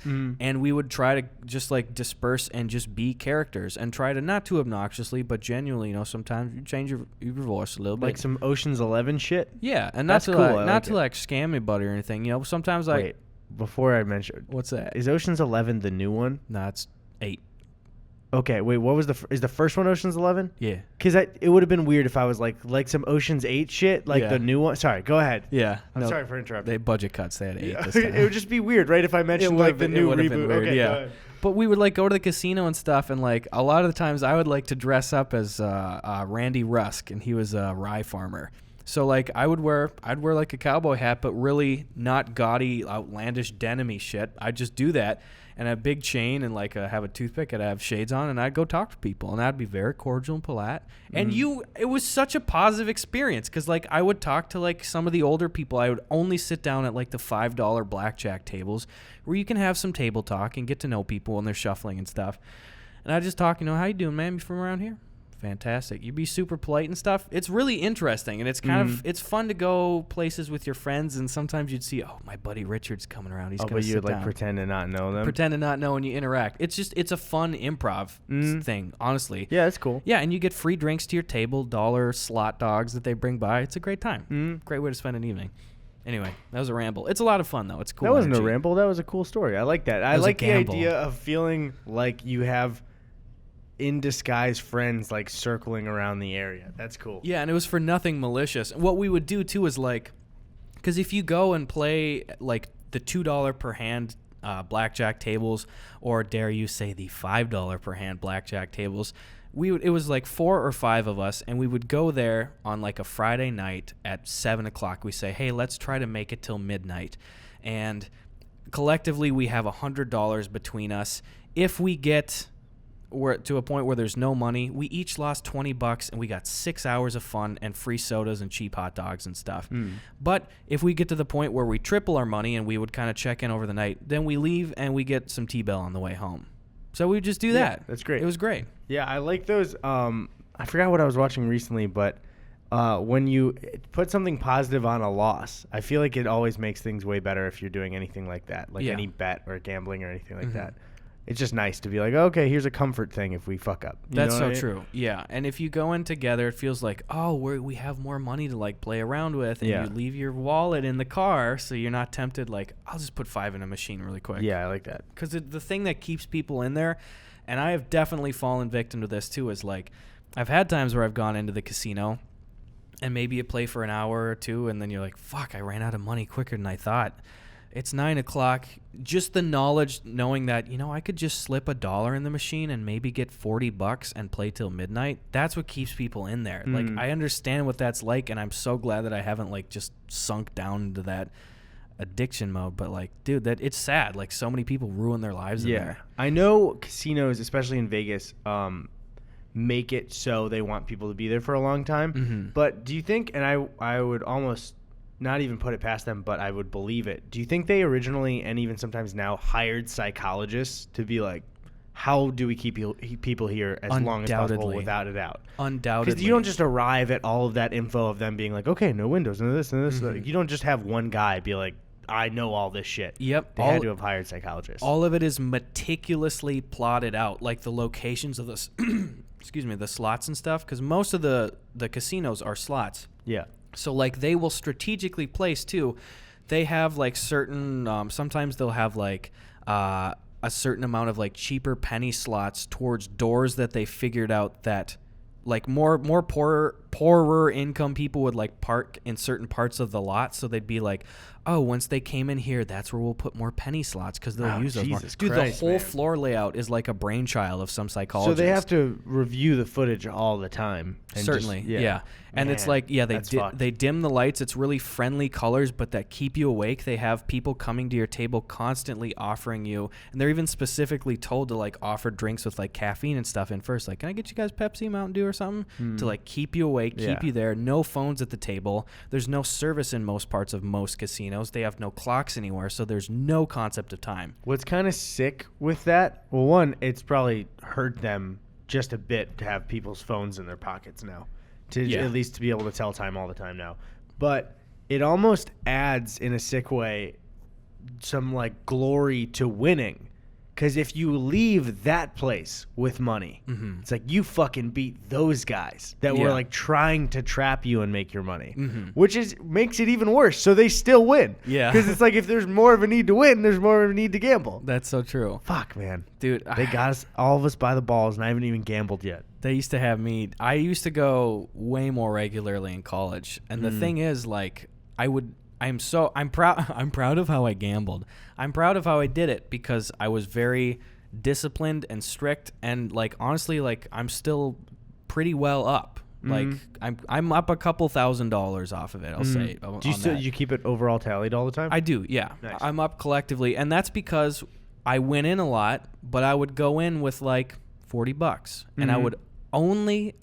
and we would try to just like disperse and just be characters and try to not too obnoxiously but genuinely, you know, sometimes you change your voice a little bit, like some Ocean's 11 shit. And not to like scam anybody or anything, you know. Sometimes Wait, before I mention, what's that? Is Ocean's 11 the new one? No, it's 8. Okay, wait, what was is the first one Ocean's 11? Yeah. Because it would have been weird if I was like some Ocean's 8 shit, like the new one. Sorry, go ahead. Yeah. I'm sorry for interrupting. They budget cuts. They had 8 this time. It would just be weird, right, if I mentioned like the new reboot. Okay, yeah. But we would like go to the casino and stuff, and like a lot of the times I would like to dress up as Randy Rusk, and he was a rye farmer. So like I'd wear like a cowboy hat, but really not gaudy, outlandish denim-y shit. I'd just do that. And a big chain and like have a toothpick. I'd have shades on and I'd go talk to people and I'd be very cordial and polite. And it was such a positive experience because like I would talk to like some of the older people. I would only sit down at like the $5 blackjack tables where you can have some table talk and get to know people when they're shuffling and stuff. And I just talk, you know, how you doing, man? You from around here? Fantastic. You'd be super polite and stuff. It's really interesting, and it's kind of it's fun to go places with your friends, and sometimes you'd see, oh, my buddy Richard's coming around. He's going to sit down. But you would like pretend to not know them? Pretend to not know, and you interact. It's a fun improv thing, honestly. Yeah, it's cool. Yeah, and you get free drinks to your table, dollar slot dogs that they bring by. It's a great time. Great way to spend an evening. Anyway, that was a ramble. It's a lot of fun, though. It's cool. That wasn't a ramble. That was a cool story. I like that. I like the idea of feeling like you have in disguise friends like circling around the area. That's cool. Yeah, and it was for nothing malicious. And what we would do too is like, because if you go and play like the $2 per hand blackjack tables, or dare you say the $5 per hand blackjack tables, it was like 4 or 5 of us, and we would go there on like a Friday night at 7 o'clock. We say, hey, let's try to make it till midnight. And collectively, we have $100 between us. If we get to a point where there's no money, we each lost $20, and we got 6 hours of fun and free sodas and cheap hot dogs and stuff. But if we get to the point where we triple our money and we would kind of check in over the night, then we leave and we get some T-Bell on the way home. So we just do that. That's great. It was great. Yeah, I like those. I forgot what I was watching recently, but when you put something positive on a loss, I feel like it always makes things way better if you're doing anything like that, like any bet or gambling or anything like that. It's just nice to be like, okay, here's a comfort thing if we fuck up. That's so true. Yeah, and if you go in together, it feels like, oh, we have more money to like play around with, and you leave your wallet in the car, so you're not tempted. Like, I'll just put 5 in a machine really quick. Yeah, I like that. Because the thing that keeps people in there, and I have definitely fallen victim to this too, is like, I've had times where I've gone into the casino, and maybe you play for an hour or two, and then you're like, fuck, I ran out of money quicker than I thought. It's 9 o'clock. Just the knowledge, knowing that, I could just slip $1 in the machine and maybe get $40 and play till midnight. That's what keeps people in there. Like, I understand what that's like, and I'm so glad that I haven't like just sunk down into that addiction mode. But like, dude, it's sad. Like, so many people ruin their lives in there. I know casinos, especially in Vegas, make it so they want people to be there for a long time. But do you think, and I would almost not even put it past them, but I would believe it. Do you think they originally, and even sometimes now, hired psychologists to be like, how do we keep people here as long as possible without a doubt? Undoubtedly. Because you don't just arrive at all of that info of them being like, okay, no windows, no this, no this. Like, you don't just have one guy be like, I know all this shit. Yep. They had to have hired psychologists. All of it is meticulously plotted out, like the locations of the, the slots and stuff, because most of the casinos are slots. Yeah. So, like, they will strategically place, too. They have, like, certain sometimes they'll have, like, a certain amount of, like, cheaper penny slots towards doors that they figured out that, like, more poorer income people would, like, park in certain parts of the lot. So they'd be like, oh, once they came in here, that's where we'll put more penny slots because they'll use those more. Dude, Christ, the whole floor layout is like a brainchild of some psychologist. So they have to review the footage all the time. Certainly, yeah. And it's like, they dim the lights. It's really friendly colors, but that keep you awake. They have people coming to your table constantly offering you, and they're even specifically told to like offer drinks with like caffeine and stuff in first. Like, can I get you guys Pepsi, Mountain Dew or something to like keep you awake, keep you there. No phones at the table. There's no service in most parts of most casinos. They have no clocks anywhere, so there's no concept of time. What's kind of sick with that, well, one, it's probably hurt them just a bit to have people's phones in their pockets now. At least to be able to tell time all the time now. But it almost adds, in a sick way, some like glory to winning. Because if you leave that place with money, it's like you fucking beat those guys that were like trying to trap you and make your money, which makes it even worse. So they still win. Yeah. Because it's like if there's more of a need to win, there's more of a need to gamble. That's so true. Fuck, man. Dude. They got us, all of us by the balls, and I haven't even gambled yet. They used to have me. I used to go way more regularly in college. And the thing is, like, I'm proud of how I gambled. I'm proud of how I did it because I was very disciplined and strict, and like honestly, like I'm still pretty well up. Like I'm up a couple $1,000s off of it, I'll say. Do you keep it overall tallied all the time? I do, yeah. Nice. I'm up collectively, and that's because I went in a lot, but I would go in with like $40 and I would only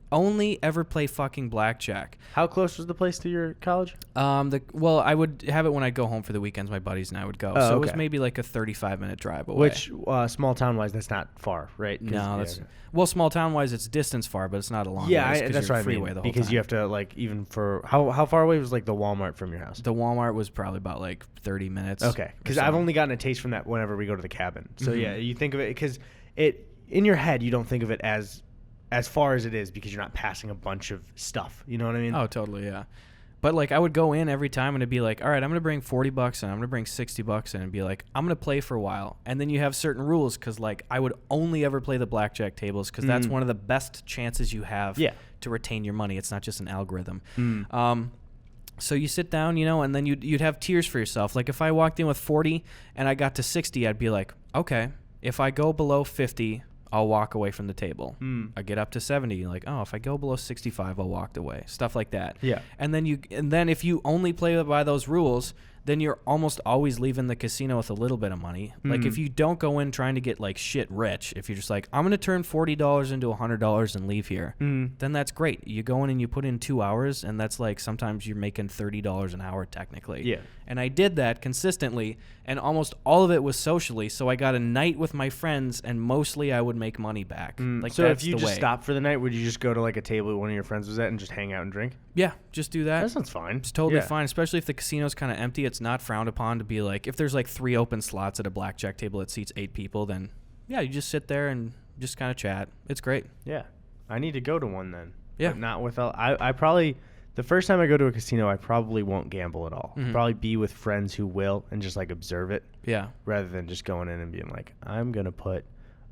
ever play fucking blackjack. How close was the place to your college? I would have it when I go home for the weekends. My buddies and I would go. So it was maybe like a 35-minute drive away. Which, small town-wise, that's not far, right? No, that's... Well, small town-wise, it's distance far, but it's not a long way. Yeah, that's what I mean. Because you have to, like, even for... How far away was, like, the Walmart from your house? The Walmart was probably about, like, 30 minutes. Okay. Because I've only gotten a taste from that whenever we go to the cabin. So, yeah, you think of it... Because in your head, you don't think of it as far as it is because you're not passing a bunch of stuff. You know what I mean? Oh, totally, yeah. But, like, I would go in every time and it'd be like, all right, I'm going to bring $40 and I'm going to bring $60 in and be like, I'm going to play for a while. And then you have certain rules because, like, I would only ever play the blackjack tables because that's one of the best chances you have to retain your money. It's not just an algorithm. So you sit down, and then you'd have tiers for yourself. Like, if I walked in with 40 and I got to 60, I'd be like, okay, if I go below 50, I'll walk away from the table. I get up to 70, like, oh, if I go below 65, I'll walk away. Stuff like that. Yeah. And then if you only play by those rules, then you're almost always leaving the casino with a little bit of money. Like, if you don't go in trying to get, like, shit rich, if you're just like, I'm going to turn $40 into $100 and leave here, then that's great. You go in and you put in 2 hours, and that's, like, sometimes you're making $30 an hour technically. Yeah. And I did that consistently, and almost all of it was socially, so I got a night with my friends, and mostly I would make money back. Like, so that's if you the just way. stopped for the night, would you just go to, like, a table one of your friends was at and just hang out and drink? Yeah, just do that. That sounds fine. It's totally fine, especially if the casino's kind of empty. It's not frowned upon to be like, if there's like 3 open slots at a blackjack table that seats 8 people, then yeah, you just sit there and just kind of chat. It's great. Yeah. I need to go to one then. Yeah. But not with I probably, the first time I go to a casino, I probably won't gamble at all. I'll probably be with friends who will and just like observe it. Yeah. Rather than just going in and being like, I'm going to put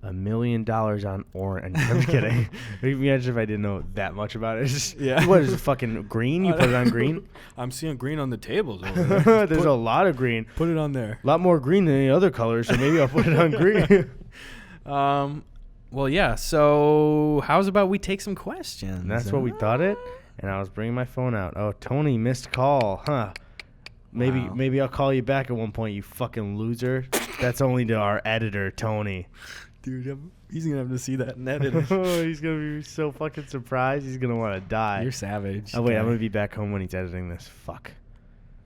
$1 million on orange. I'm just kidding. Imagine if I didn't know that much about it. It's just, what is it, fucking green? You put it on green? I'm seeing green on the tables over there. There's a lot of green. Put it on there. A lot more green than any other color, so maybe I'll put it on green. Well, yeah. So how's about we take some questions? And that's what we thought it. And I was bringing my phone out. Oh, Tony, missed call. Huh. Maybe I'll call you back at one point, you fucking loser. That's only to our editor, Tony. Dude, he's going to have to see that and edit it. Oh, he's going to be so fucking surprised. He's going to want to die. You're savage. Oh, wait, I'm going to be back home when he's editing this. Fuck.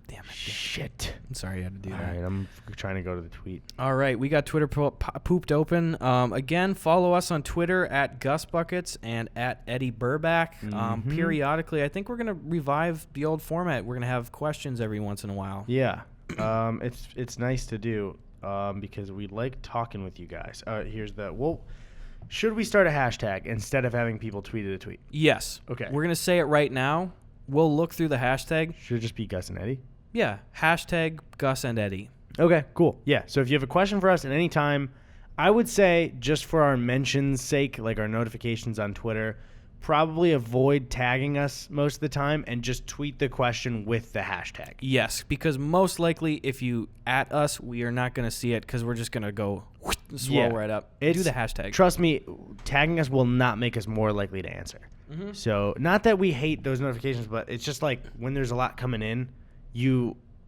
Damn it. Shit. I'm sorry you had to do that. All right, I'm trying to go to the tweet. All right, we got Twitter pooped open. Again, follow us on Twitter at GusBuckets and at Eddie Burback. Periodically, I think we're going to revive the old format. We're going to have questions every once in a while. Yeah. It's nice to do because we like talking with you guys. Should we start a hashtag instead of having people tweet a tweet? Yes. Okay. We're going to say it right now. We'll look through the hashtag. Should it just be Gus and Eddie? Yeah, hashtag Gus and Eddie. Okay, cool. Yeah, so if you have a question for us at any time, I would say just for our mentions' sake, like our notifications on Twitter, probably avoid tagging us most of the time and just tweet the question with the hashtag. Yes, because most likely if you at us, we are not going to see it because we're just going to go swirl right up. Do the hashtag. Trust me, tagging us will not make us more likely to answer. So not that we hate those notifications, but it's just like when there's a lot coming in,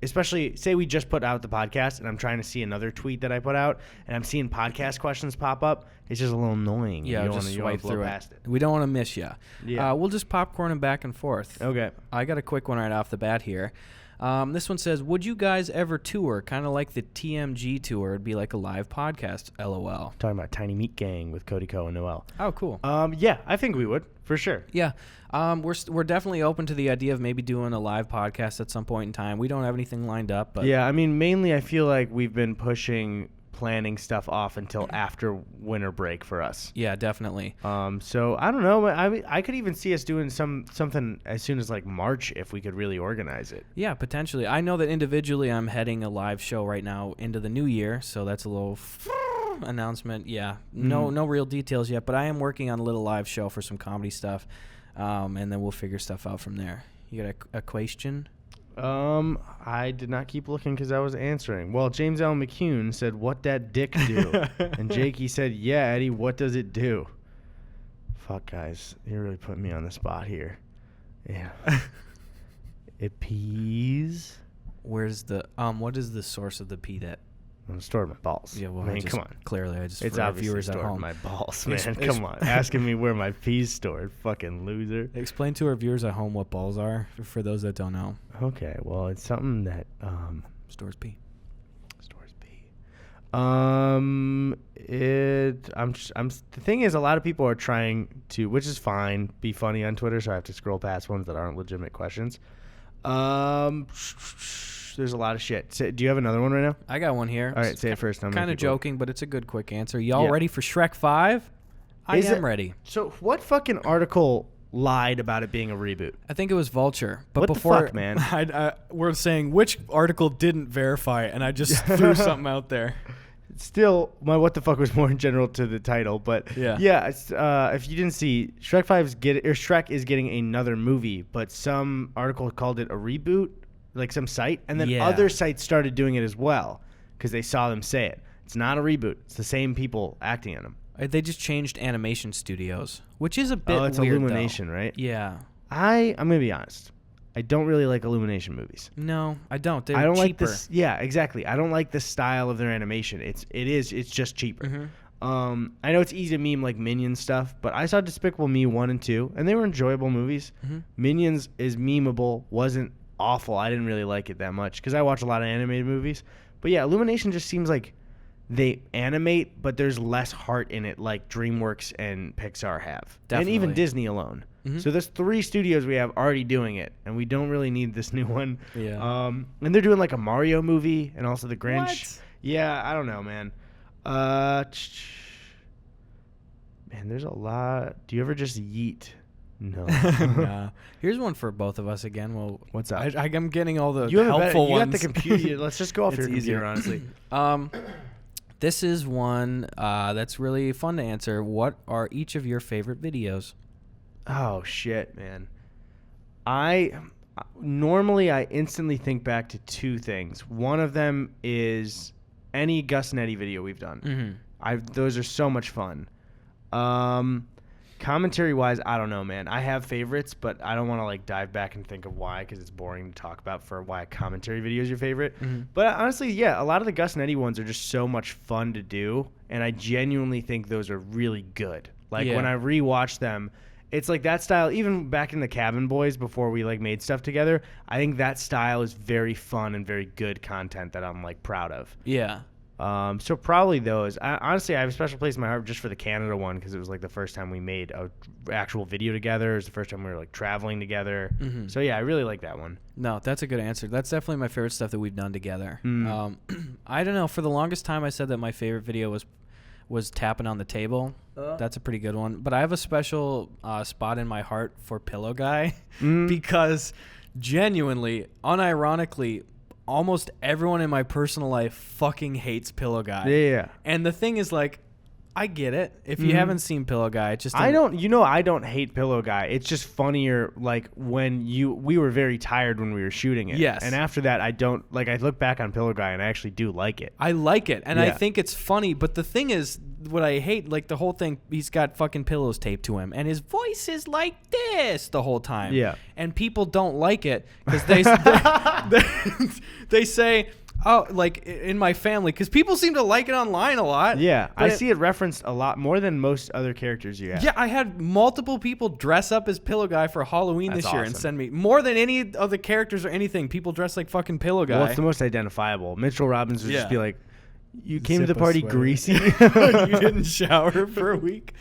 especially say we just put out the podcast and I'm trying to see another tweet that I put out and I'm seeing podcast questions pop up. It's just a little annoying. Yeah, just swipe through it. We don't want to miss you. Yeah. We'll just popcorn them back and forth. Okay. I got a quick one right off the bat here. This one says, would you guys ever tour? Kind of like the TMG tour. It'd be like a live podcast, LOL. Talking about Tiny Meat Gang with Cody Ko and Noel. Oh, cool. Yeah, I think we would, for sure. Yeah. We're definitely open to the idea of maybe doing a live podcast at some point in time. We don't have anything lined up. But yeah, I mean, mainly I feel like we've been pushing planning stuff off until after winter break for us. Yeah, definitely. So I don't know. I could even see us doing something as soon as like March if we could really organize it. Yeah, potentially. I know that individually I'm heading a live show right now into the new year, so that's a little announcement. Yeah, no real details yet, but I am working on a little live show for some comedy stuff, and then we'll figure stuff out from there. You got a question? I did not keep looking because I was answering. Well, James L. McCune said, "What that dick do?" And Jakey said, "Yeah, Eddie, what does it do?" Fuck, guys, you're really putting me on the spot here. Yeah. It pees. Where's the what is the source of the pee that? I'm storing my balls. Yeah, well, I mean, come on. Clearly, I just it's for our obviously viewers at storing home. my balls, man. Come on, asking me where my pee's stored, fucking loser. Explain to our viewers at home what balls are for those that don't know. Okay, well, it's something that stores pee. Stores pee. The thing is, a lot of people are trying to, which is fine, be funny on Twitter. So I have to scroll past ones that aren't legitimate questions. There's a lot of shit. Do you have another one right now? I got one here. All right, say it first. Kind of joking, but it's a good quick answer. Y'all ready for Shrek 5? I am ready. So what fucking article lied about it being a reboot? I think it was Vulture. But what before, the fuck, man? we're saying which article didn't verify it, and I just threw something out there. Still, my what the fuck was more general to the title, but if you didn't see, Shrek is getting another movie, but some article called it a reboot, like some site, and then other sites started doing it as well because they saw them say it. It's not a reboot. It's the same people acting in them. They just changed animation studios, which is a bit it's weird, Illumination, though. right? Yeah. I'm going to be honest. I don't really like Illumination movies. No, I don't. They're I don't cheaper. like this. Yeah, exactly. I don't like the style of their animation. It's just cheaper. Mm-hmm. I know it's easy to meme like Minions stuff, but I saw Despicable Me 1 and 2, and they were enjoyable movies. Mm-hmm. Minions is memeable, wasn't awful. I didn't really like it that much because I watch a lot of animated movies. But yeah, Illumination just seems like they animate, but there's less heart in it like DreamWorks and Pixar have. Definitely. And even Disney alone. Mm-hmm. So there's 3 studios we have already doing it, and we don't really need this new one. Yeah. And they're doing like a Mario movie and also the Grinch. What? Yeah, I don't know, man. Man, there's a lot. Do you ever just yeet? No. Nah. Here's one for both of us again. Well, What's up? I'm getting all the You have helpful you ones. got the computer. Let's just go off It's your computer, easier. honestly. This is one that's really fun to answer. What are each of your favorite videos? Oh shit, man. I instantly think back to 2 things. One of them is any Gus Eddy video we've done. Mm-hmm. Those are so much fun. Commentary wise, I don't know, man. I have favorites, but I don't want to like dive back and think of why, because it's boring to talk about for why a commentary video is your favorite. Mm-hmm. But honestly, yeah, a lot of the Gus Eddy ones are just so much fun to do, and I genuinely think those are really good. Like when I rewatch them, it's like that style. Even back in the Cabin Boys, before we like made stuff together, I think that style is very fun and very good content that I'm like proud of. Yeah. So probably those. Honestly, I have a special place in my heart just for the Canada one, because it was like the first time we made a actual video together. It was the first time we were like traveling together. Mm-hmm. So yeah, I really like that one. No, that's a good answer. That's definitely my favorite stuff that we've done together. I don't know. For the longest time, I said that my favorite video was tapping on the table. That's a pretty good one. But I have a special spot in my heart for Pillow Guy because genuinely, unironically, almost everyone in my personal life fucking hates Pillow Guy. Yeah. And the thing is, like, I get it. If you haven't seen Pillow Guy, it just I don't hate Pillow Guy. It's just funnier like when we were very tired when we were shooting it. Yes. And after that, I look back on Pillow Guy and I actually do like it. I like it, and Yeah. I think it's funny, but the thing is, what I hate, like the whole thing, he's got fucking pillows taped to him, and his voice is like this the whole time. Yeah. And people don't like it because they say, oh, like in my family, because people seem to like it online a lot. Yeah, but I see it referenced a lot more than most other characters you have. Yeah, I had multiple people dress up as Pillow Guy for Halloween That's this year and awesome. send me more than any of the characters or anything. People dress like fucking Pillow Guy. Well, it's the most identifiable. Mitchell Robbins would just be like, "You came to the Zip a party sweater. greasy." You didn't shower for a week.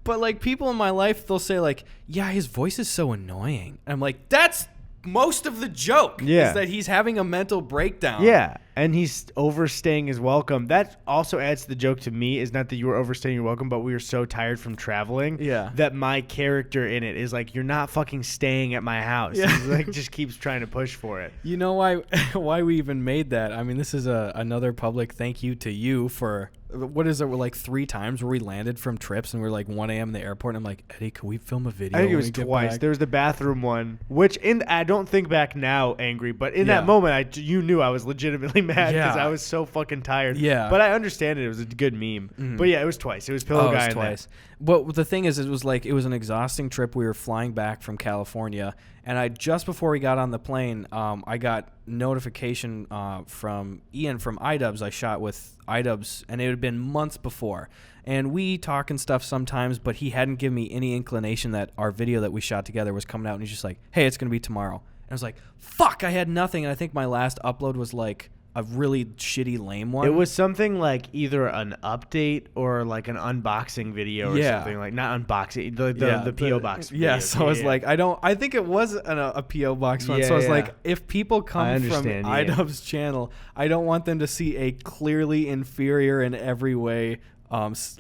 But like people in my life, they'll say like, yeah, his voice is so annoying. And I'm like, that's most of the joke. Yeah. Is that he's having a mental breakdown. Yeah, and he's overstaying his welcome. That also adds to the joke to me, is not that you were overstaying your welcome, but we were so tired from traveling that my character in it is like, you're not fucking staying at my house. Yeah. He's like, just keeps trying to push for it. You know why we even made that? I mean, this is another public thank you to you for, what is it, we're like 3 times where we landed from trips and we're like 1 a.m. in the airport and I'm like, Eddie, can we film a video? I think it when was we get twice. back? There was the bathroom one, which I don't think back now angry, but in that moment, you knew I was legitimately mad because I was so fucking tired. Yeah. But I understand it. It was a good meme. Mm-hmm. But yeah, it was twice. It was Pillow Guy. It was and twice. But the thing is, it was an exhausting trip. We were flying back from California, and just before we got on the plane, I got notification from Ian from iDubbbz. I shot with iDubbbz, and it had been months before. And we talk and stuff sometimes, but he hadn't given me any inclination that our video that we shot together was coming out, and he's just like, hey, it's going to be tomorrow. And I was like, fuck, I had nothing. And I think my last upload was like a really shitty, lame one. It was something like either an update or like an unboxing video or something. Like, not unboxing, the P.O. box video. Yeah, so I was like, I think it was a P.O. box one. So I was like, if people come from iDubbbz channel, I don't want them to see a clearly inferior in every way,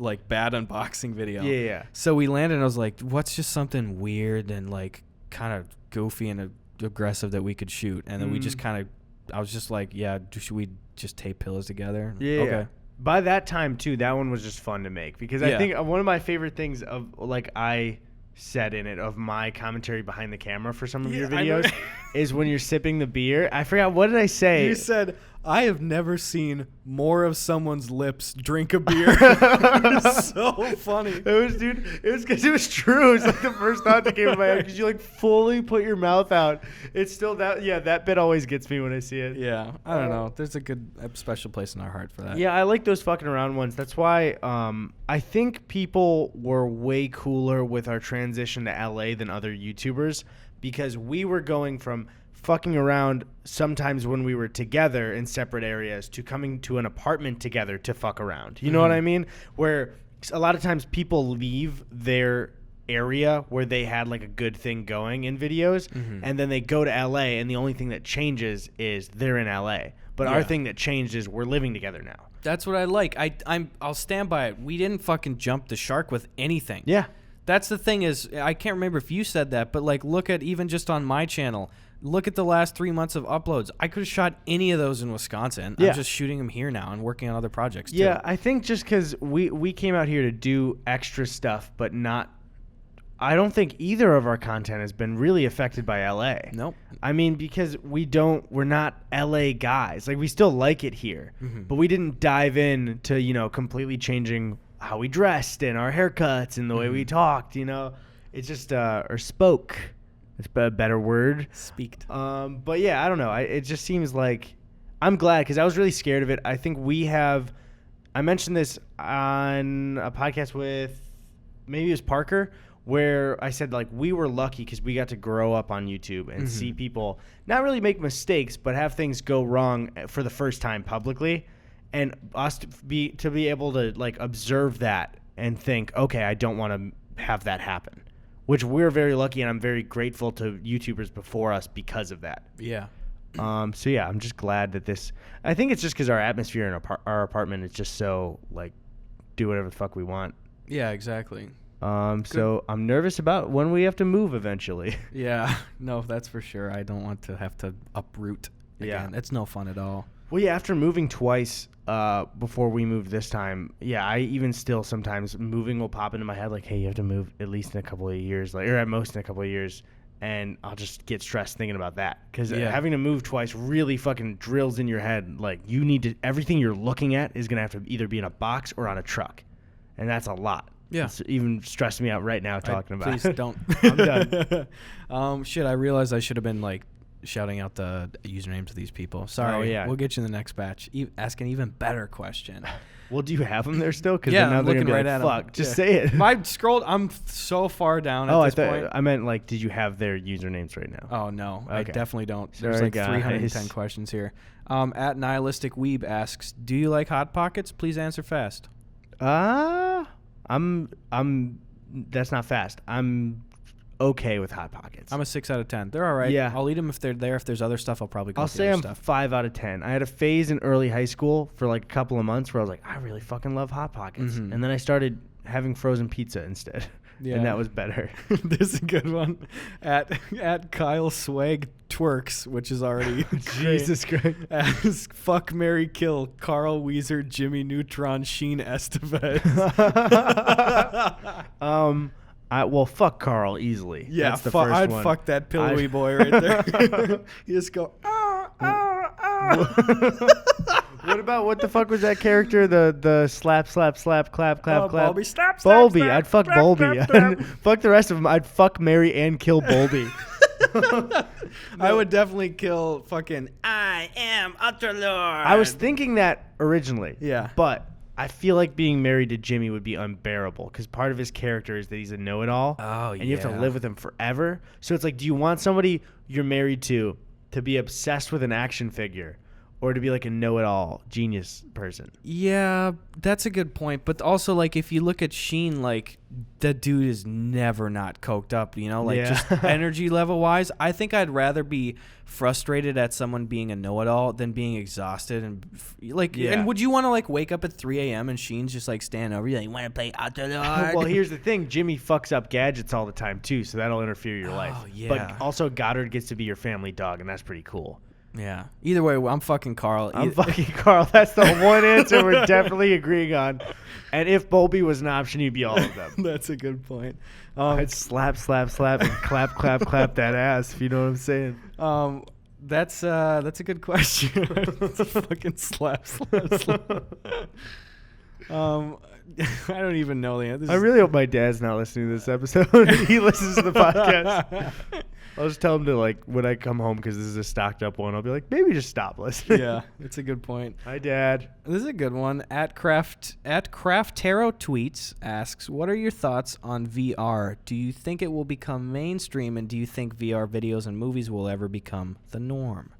like bad unboxing video. Yeah. So we landed and I was like, what's just something weird and like kind of goofy and aggressive that we could shoot? And then we just kind of, I was just like, yeah, should we just tape pillows together? Yeah. Okay. By that time, too, that one was just fun to make because I think one of my favorite things of, like, I said in it, of my commentary behind the camera for some of your videos is when you're sipping the beer. I forgot, what did I say? You said, I have never seen more of someone's lips drink a beer. So funny. It was because it was true. It's like the first thought that came to my head because you like fully put your mouth out. It's still that bit always gets me when I see it. Yeah, I don't know. There's a special place in our heart for that. Yeah, I like those fucking around ones. That's why I think people were way cooler with our transition to LA than other YouTubers because we were going from fucking around sometimes when we were together in separate areas to coming to an apartment together to fuck around. You know what I mean? Where a lot of times people leave their area where they had like a good thing going in videos and then they go to LA and the only thing that changes is they're in LA. But our thing that changed is we're living together now. That's what I like. I'll stand by it. We didn't fucking jump the shark with anything. Yeah. That's the thing is, I can't remember if you said that, but like look at even just on my channel, look at the last 3 months of uploads. I could have shot any of those in Wisconsin. Yeah. I'm just shooting them here now and working on other projects too. Yeah, I think just because we came out here to do extra stuff, but not. I don't think either of our content has been really affected by LA. Nope. I mean, because we're not LA guys. Like we still like it here, but we didn't dive in to, completely changing how we dressed and our haircuts and the way we talked, It's just, or spoke. It's a better word. Speaked. But yeah, I don't know. It just seems like I'm glad because I was really scared of it. I think I mentioned this on a podcast with maybe it was Parker, where I said like we were lucky because we got to grow up on YouTube and see people not really make mistakes, but have things go wrong for the first time publicly, and us to be able to like observe that and think, okay, I don't want to have that happen, which we're very lucky, and I'm very grateful to YouTubers before us because of that. Yeah. So yeah, I'm just glad that I think it's just because our atmosphere in our apartment is just so like do whatever the fuck we want. Yeah, exactly. So I'm nervous about when we have to move eventually. Yeah, no, that's for sure. I don't want to have to uproot again. It's no fun at all. Well, yeah, after moving twice before we moved this time, I even still sometimes moving will pop into my head like, hey, you have to move at least in a couple of years, or at most in a couple of years, and I'll just get stressed thinking about that because having to move twice really fucking drills in your head like you need to everything you're looking at is gonna have to either be in a box or on a truck, and that's a lot. Yeah. It's even stressing me out right now talking about it. Please don't. I'm done. Shit, I realized I should have been like shouting out the usernames of these people. Sorry. Oh, yeah. We'll get you in the next batch. Ask an even better question. Well, do you have them there still? Because now they're looking gonna be right like, at fuck, them. just say it. I'm so far down at this point. I meant like, did you have their usernames right now? Oh, no. Okay. I definitely don't. Sorry, There's like guys. 310 questions here. At Nihilistic Weeb asks, do you like Hot Pockets? Please answer fast. That's not fast. I'm okay with Hot Pockets. I'm a 6 out of 10. They're all right. Yeah. I'll eat them if they're there. If there's other stuff, I'll probably go with the say other I'm stuff. 5 out of 10. I had a phase in early high school for like a couple of months where I was like, I really fucking love Hot Pockets. And then I started having frozen pizza instead. Yeah. And that was better. This is a good one. At Kyle Swag Twerks, which is already Jesus Christ. As fuck, marry, kill Carl Weezer, Jimmy Neutron, Sheen Estevez. Well, fuck Carl easily. Yeah, that's the first I'd one. fuck that pillowy boy right there. You just go, What the fuck was that character? The slap, slap, slap, clap, clap, clap. Bulby, slap, Bulby. slap, I'd fuck slap, Bulby. slap, slap. Fuck the rest of them. I'd fuck, marry, and kill Bulby. I would definitely kill fucking I am Utterlord. I was thinking that originally. Yeah. But I feel like being married to Jimmy would be unbearable because part of his character is that he's a know-it-all. Oh, and you have to live with him forever. So it's like, do you want somebody you're married to be obsessed with an action figure or to be like a know-it-all genius person? Yeah, that's a good point. But also, like, if you look at Sheen, like, that dude is never not coked up, just energy level-wise. I think I'd rather be frustrated at someone being a know-it-all than being exhausted. And, and would you want to, like, wake up at 3 a.m. and Sheen's just, like, standing over you, like, you want to play Utterlord? Well, here's the thing. Jimmy fucks up gadgets all the time, too, so that'll interfere your life. Yeah. But also, Goddard gets to be your family dog, and that's pretty cool. Yeah. Either way, I'm fucking Carl. I'm fucking Carl. That's the one answer we're definitely agreeing on. And if Bowlby was an option, you'd be all of them. That's a good point. I'd slap, slap, slap, and clap, clap, clap that ass, if you know what I'm saying. That's a good question. Fucking slap, slap, slap. I don't even know the answer. I really hope my dad's not listening to this episode. He listens to the podcast. I'll just tell him to, like, when I come home, because this is a stocked up one, I'll be like, maybe just stop listening. Yeah, it's a good point. Hi, Dad. This is a good one. At Craftero Tweets asks, what are your thoughts on VR? Do you think it will become mainstream, and do you think VR videos and movies will ever become the norm?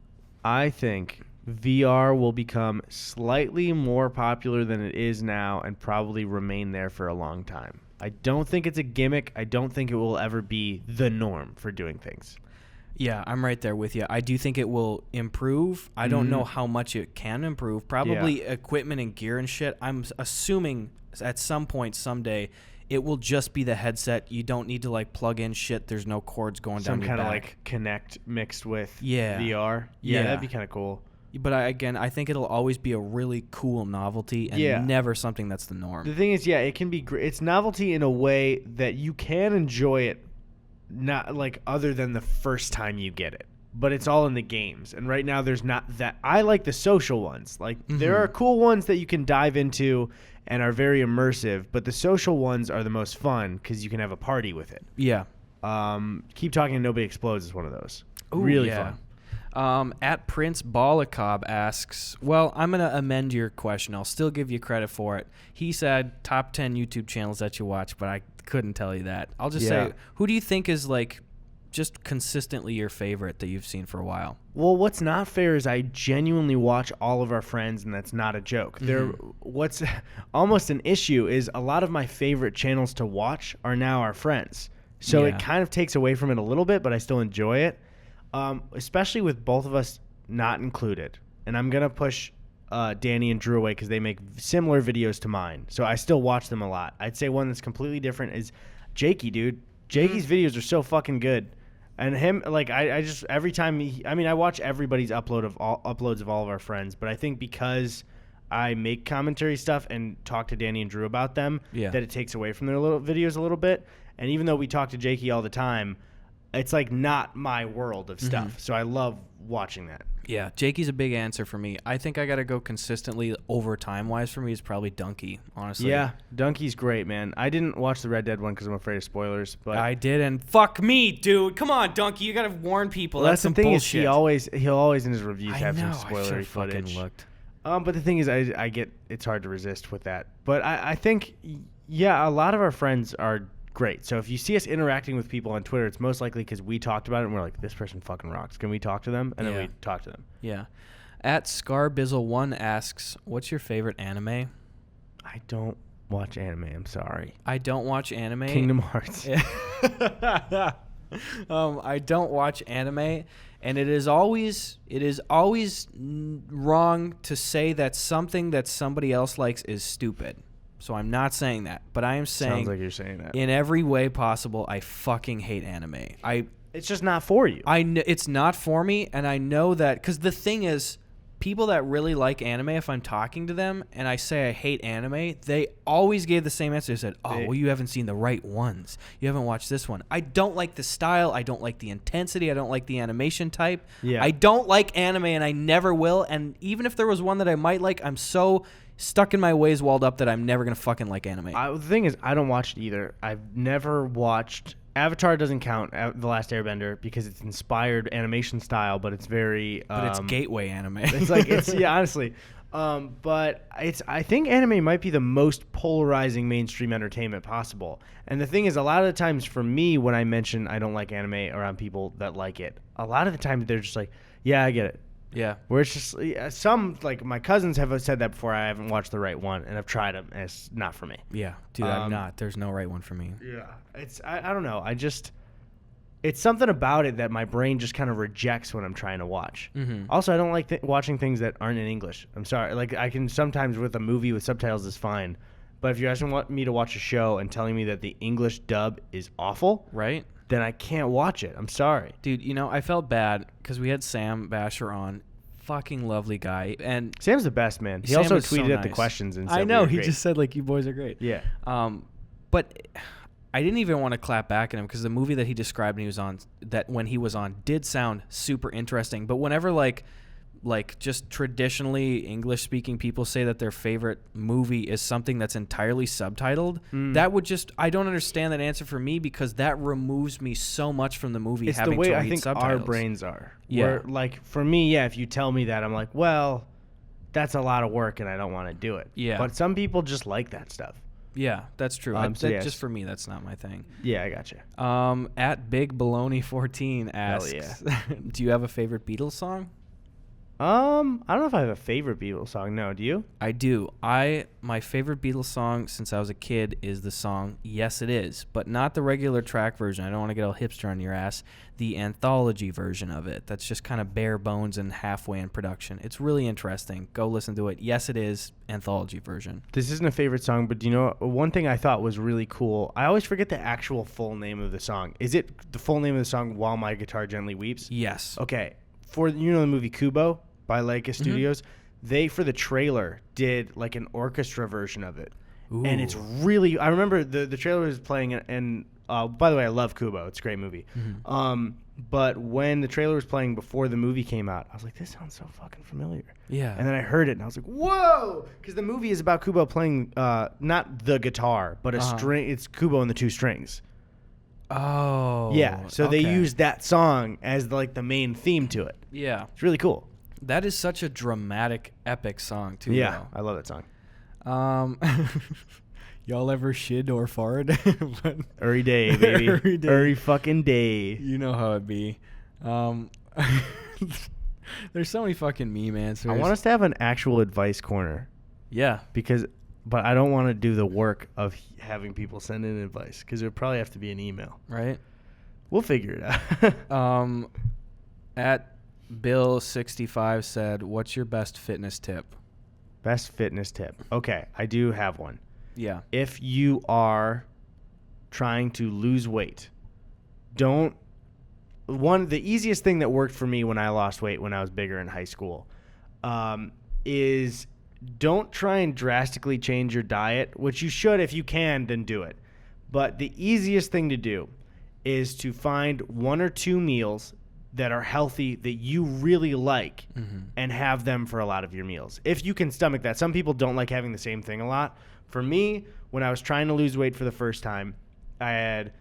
I think VR will become slightly more popular than it is now and probably remain there for a long time. I don't think it's a gimmick. I don't think it will ever be the norm for doing things. Yeah, I'm right there with you. I do think it will improve. I don't know how much it can improve. Probably equipment and gear and shit. I'm assuming at some point someday it will just be the headset. You don't need to, like, plug in shit. There's no cords going down your back. Some kind of, like, Connect mixed with VR. Yeah, that'd be kind of cool. But I think it'll always be a really cool novelty and never something that's the norm. The thing is, it can be great. It's novelty in a way that you can enjoy it, not like other than the first time you get it. But it's all in the games. And right now there's not that. I like the social ones. Like, there are cool ones that you can dive into and are very immersive, but the social ones are the most fun because you can have a party with it. Yeah. Keep Talking and Nobody Explodes is one of those. Ooh, really fun. At Prince Balakov asks, well, I'm going to amend your question. I'll still give you credit for it. He said top 10 YouTube channels that you watch, but I couldn't tell you that. I'll just say, who do you think is, like, just consistently your favorite that you've seen for a while? Well, what's not fair is I genuinely watch all of our friends, and that's not a joke. What's almost an issue is a lot of my favorite channels to watch are now our friends. So it kind of takes away from it a little bit, but I still enjoy it. Especially with both of us not included. And I'm going to push Danny and Drew away because they make similar videos to mine. So I still watch them a lot. I'd say one that's completely different is Jakey, dude. Jakey's videos are so fucking good. And him, like, I just, every time, I watch everybody's uploads of all of our friends. But I think because I make commentary stuff and talk to Danny and Drew about them, that it takes away from their little videos a little bit. And even though we talk to Jakey all the time, it's like not my world of stuff. So I love watching that. Yeah, Jakey's a big answer for me. I think I got to go consistently over time-wise for me is probably Donkey, honestly. Yeah, Donkey's great, man. I didn't watch the Red Dead one because I'm afraid of spoilers. But I did, and fuck me, dude. Come on, Donkey. You got to warn people. Well, that's some the thing bullshit. Is he'll always in his reviews have some spoilery I footage. Looked. But the thing is, I get it's hard to resist with that. But I think, a lot of our friends are great. So if you see us interacting with people on Twitter, it's most likely because we talked about it and we're like, this person fucking rocks. Can we talk to them? And then we talk to them. Yeah. At Scarbizzle1 asks, what's your favorite anime? I don't watch anime. I'm sorry. I don't watch anime. Kingdom Hearts. I don't watch anime, and it is always wrong to say that something that somebody else likes is stupid. So I'm not saying that, but I am saying, sounds like you're saying that, in every way possible, I fucking hate anime. It's just not for you. It's not for me, and I know that because the thing is, people that really like anime, if I'm talking to them and I say I hate anime, they always gave the same answer. They said, well, you haven't seen the right ones. You haven't watched this one. I don't like the style. I don't like the intensity. I don't like the animation type. Yeah. I don't like anime, and I never will. And even if there was one that I might like, I'm so stuck in my ways walled up that I'm never going to fucking like anime. The thing is, I don't watch it either. I've never watched... Avatar doesn't count, The Last Airbender, because it's inspired animation style, but it's very... but it's gateway anime. It's like, honestly. But I think anime might be the most polarizing mainstream entertainment possible. And the thing is, a lot of the times for me, when I mention I don't like anime around people that like it, a lot of the time they're just like, yeah, I get it. Yeah. Where it's just, some, like my cousins have said that before, I haven't watched the right one, and I've tried them, and it's not for me. Yeah. Dude, I'm not. There's no right one for me. Yeah. I don't know. It's something about it that my brain just kind of rejects when I'm trying to watch. Mm-hmm. Also, I don't like watching things that aren't in English. I'm sorry. Like, I can sometimes with a movie with subtitles is fine. But if you're asking me to watch a show and telling me that the English dub is awful, right? then I can't watch it. I'm sorry. Dude, I felt bad because we had Sam Basher on. Fucking lovely guy. And Sam's the best, man. He Sam also is so tweeted at the nice. questions and said I know. we were He great. just said, like, you boys are great. Yeah. But I didn't even want to clap back at him because the movie that he described when he was on did sound super interesting. But whenever, like just traditionally English-speaking people say that their favorite movie is something that's entirely subtitled, that would I don't understand that answer for me because that removes me so much from the movie. It's having the way to I read think subtitles. our brains are. Yeah. Where, like, for me, if you tell me that, I'm like, well, that's a lot of work and I don't want to do it. Yeah. But some people just like that stuff. Yeah, that's true. Just for me, that's not my thing. Yeah, I got you. At Big Baloney 14 asks, do you have a favorite Beatles song? I don't know if I have a favorite Beatles song. No, do you? I do. My favorite Beatles song since I was a kid is the song Yes It Is, but not the regular track version. I don't want to get all hipster on your ass. The anthology version of it. That's just kind of bare bones and halfway in production. It's really interesting. Go listen to it. Yes It Is, anthology version. This isn't a favorite song, but do you know one thing I thought was really cool? I always forget the actual full name of the song. Is it the full name of the song While My Guitar Gently Weeps? Yes. Okay. For the movie Kubo by Leica Studios, they, for the trailer, did like an orchestra version of it. Ooh. And it's really, I remember the trailer was playing, and by the way, I love Kubo. It's a great movie. But when the trailer was playing before the movie came out, I was like, this sounds so fucking familiar. Yeah. And then I heard it, and I was like, whoa! Because the movie is about Kubo playing, not the guitar, but a string. It's Kubo and the two strings. Oh. Yeah. So they used that song as like the main theme to it. Yeah. It's really cool. That is such a dramatic, epic song, too. Yeah, though. I love that song. Y'all ever shit or fart? Every day, baby. Every day. Every fucking day. You know how it be. There's so many fucking meme answers. I want us to have an actual advice corner. Yeah. But I don't want to do the work of having people send in advice because it would probably have to be an email. Right. We'll figure it out. At Bill65 said, what's your best fitness tip? Best fitness tip. Okay, I do have one. Yeah. If you are trying to lose weight, the easiest thing that worked for me when I lost weight when I was bigger in high school is don't try and drastically change your diet, which you should. If you can, then do it. But the easiest thing to do is to find one or two meals that are healthy that you really like and have them for a lot of your meals. If you can stomach that. Some people don't like having the same thing a lot. For me, when I was trying to lose weight for the first time, I had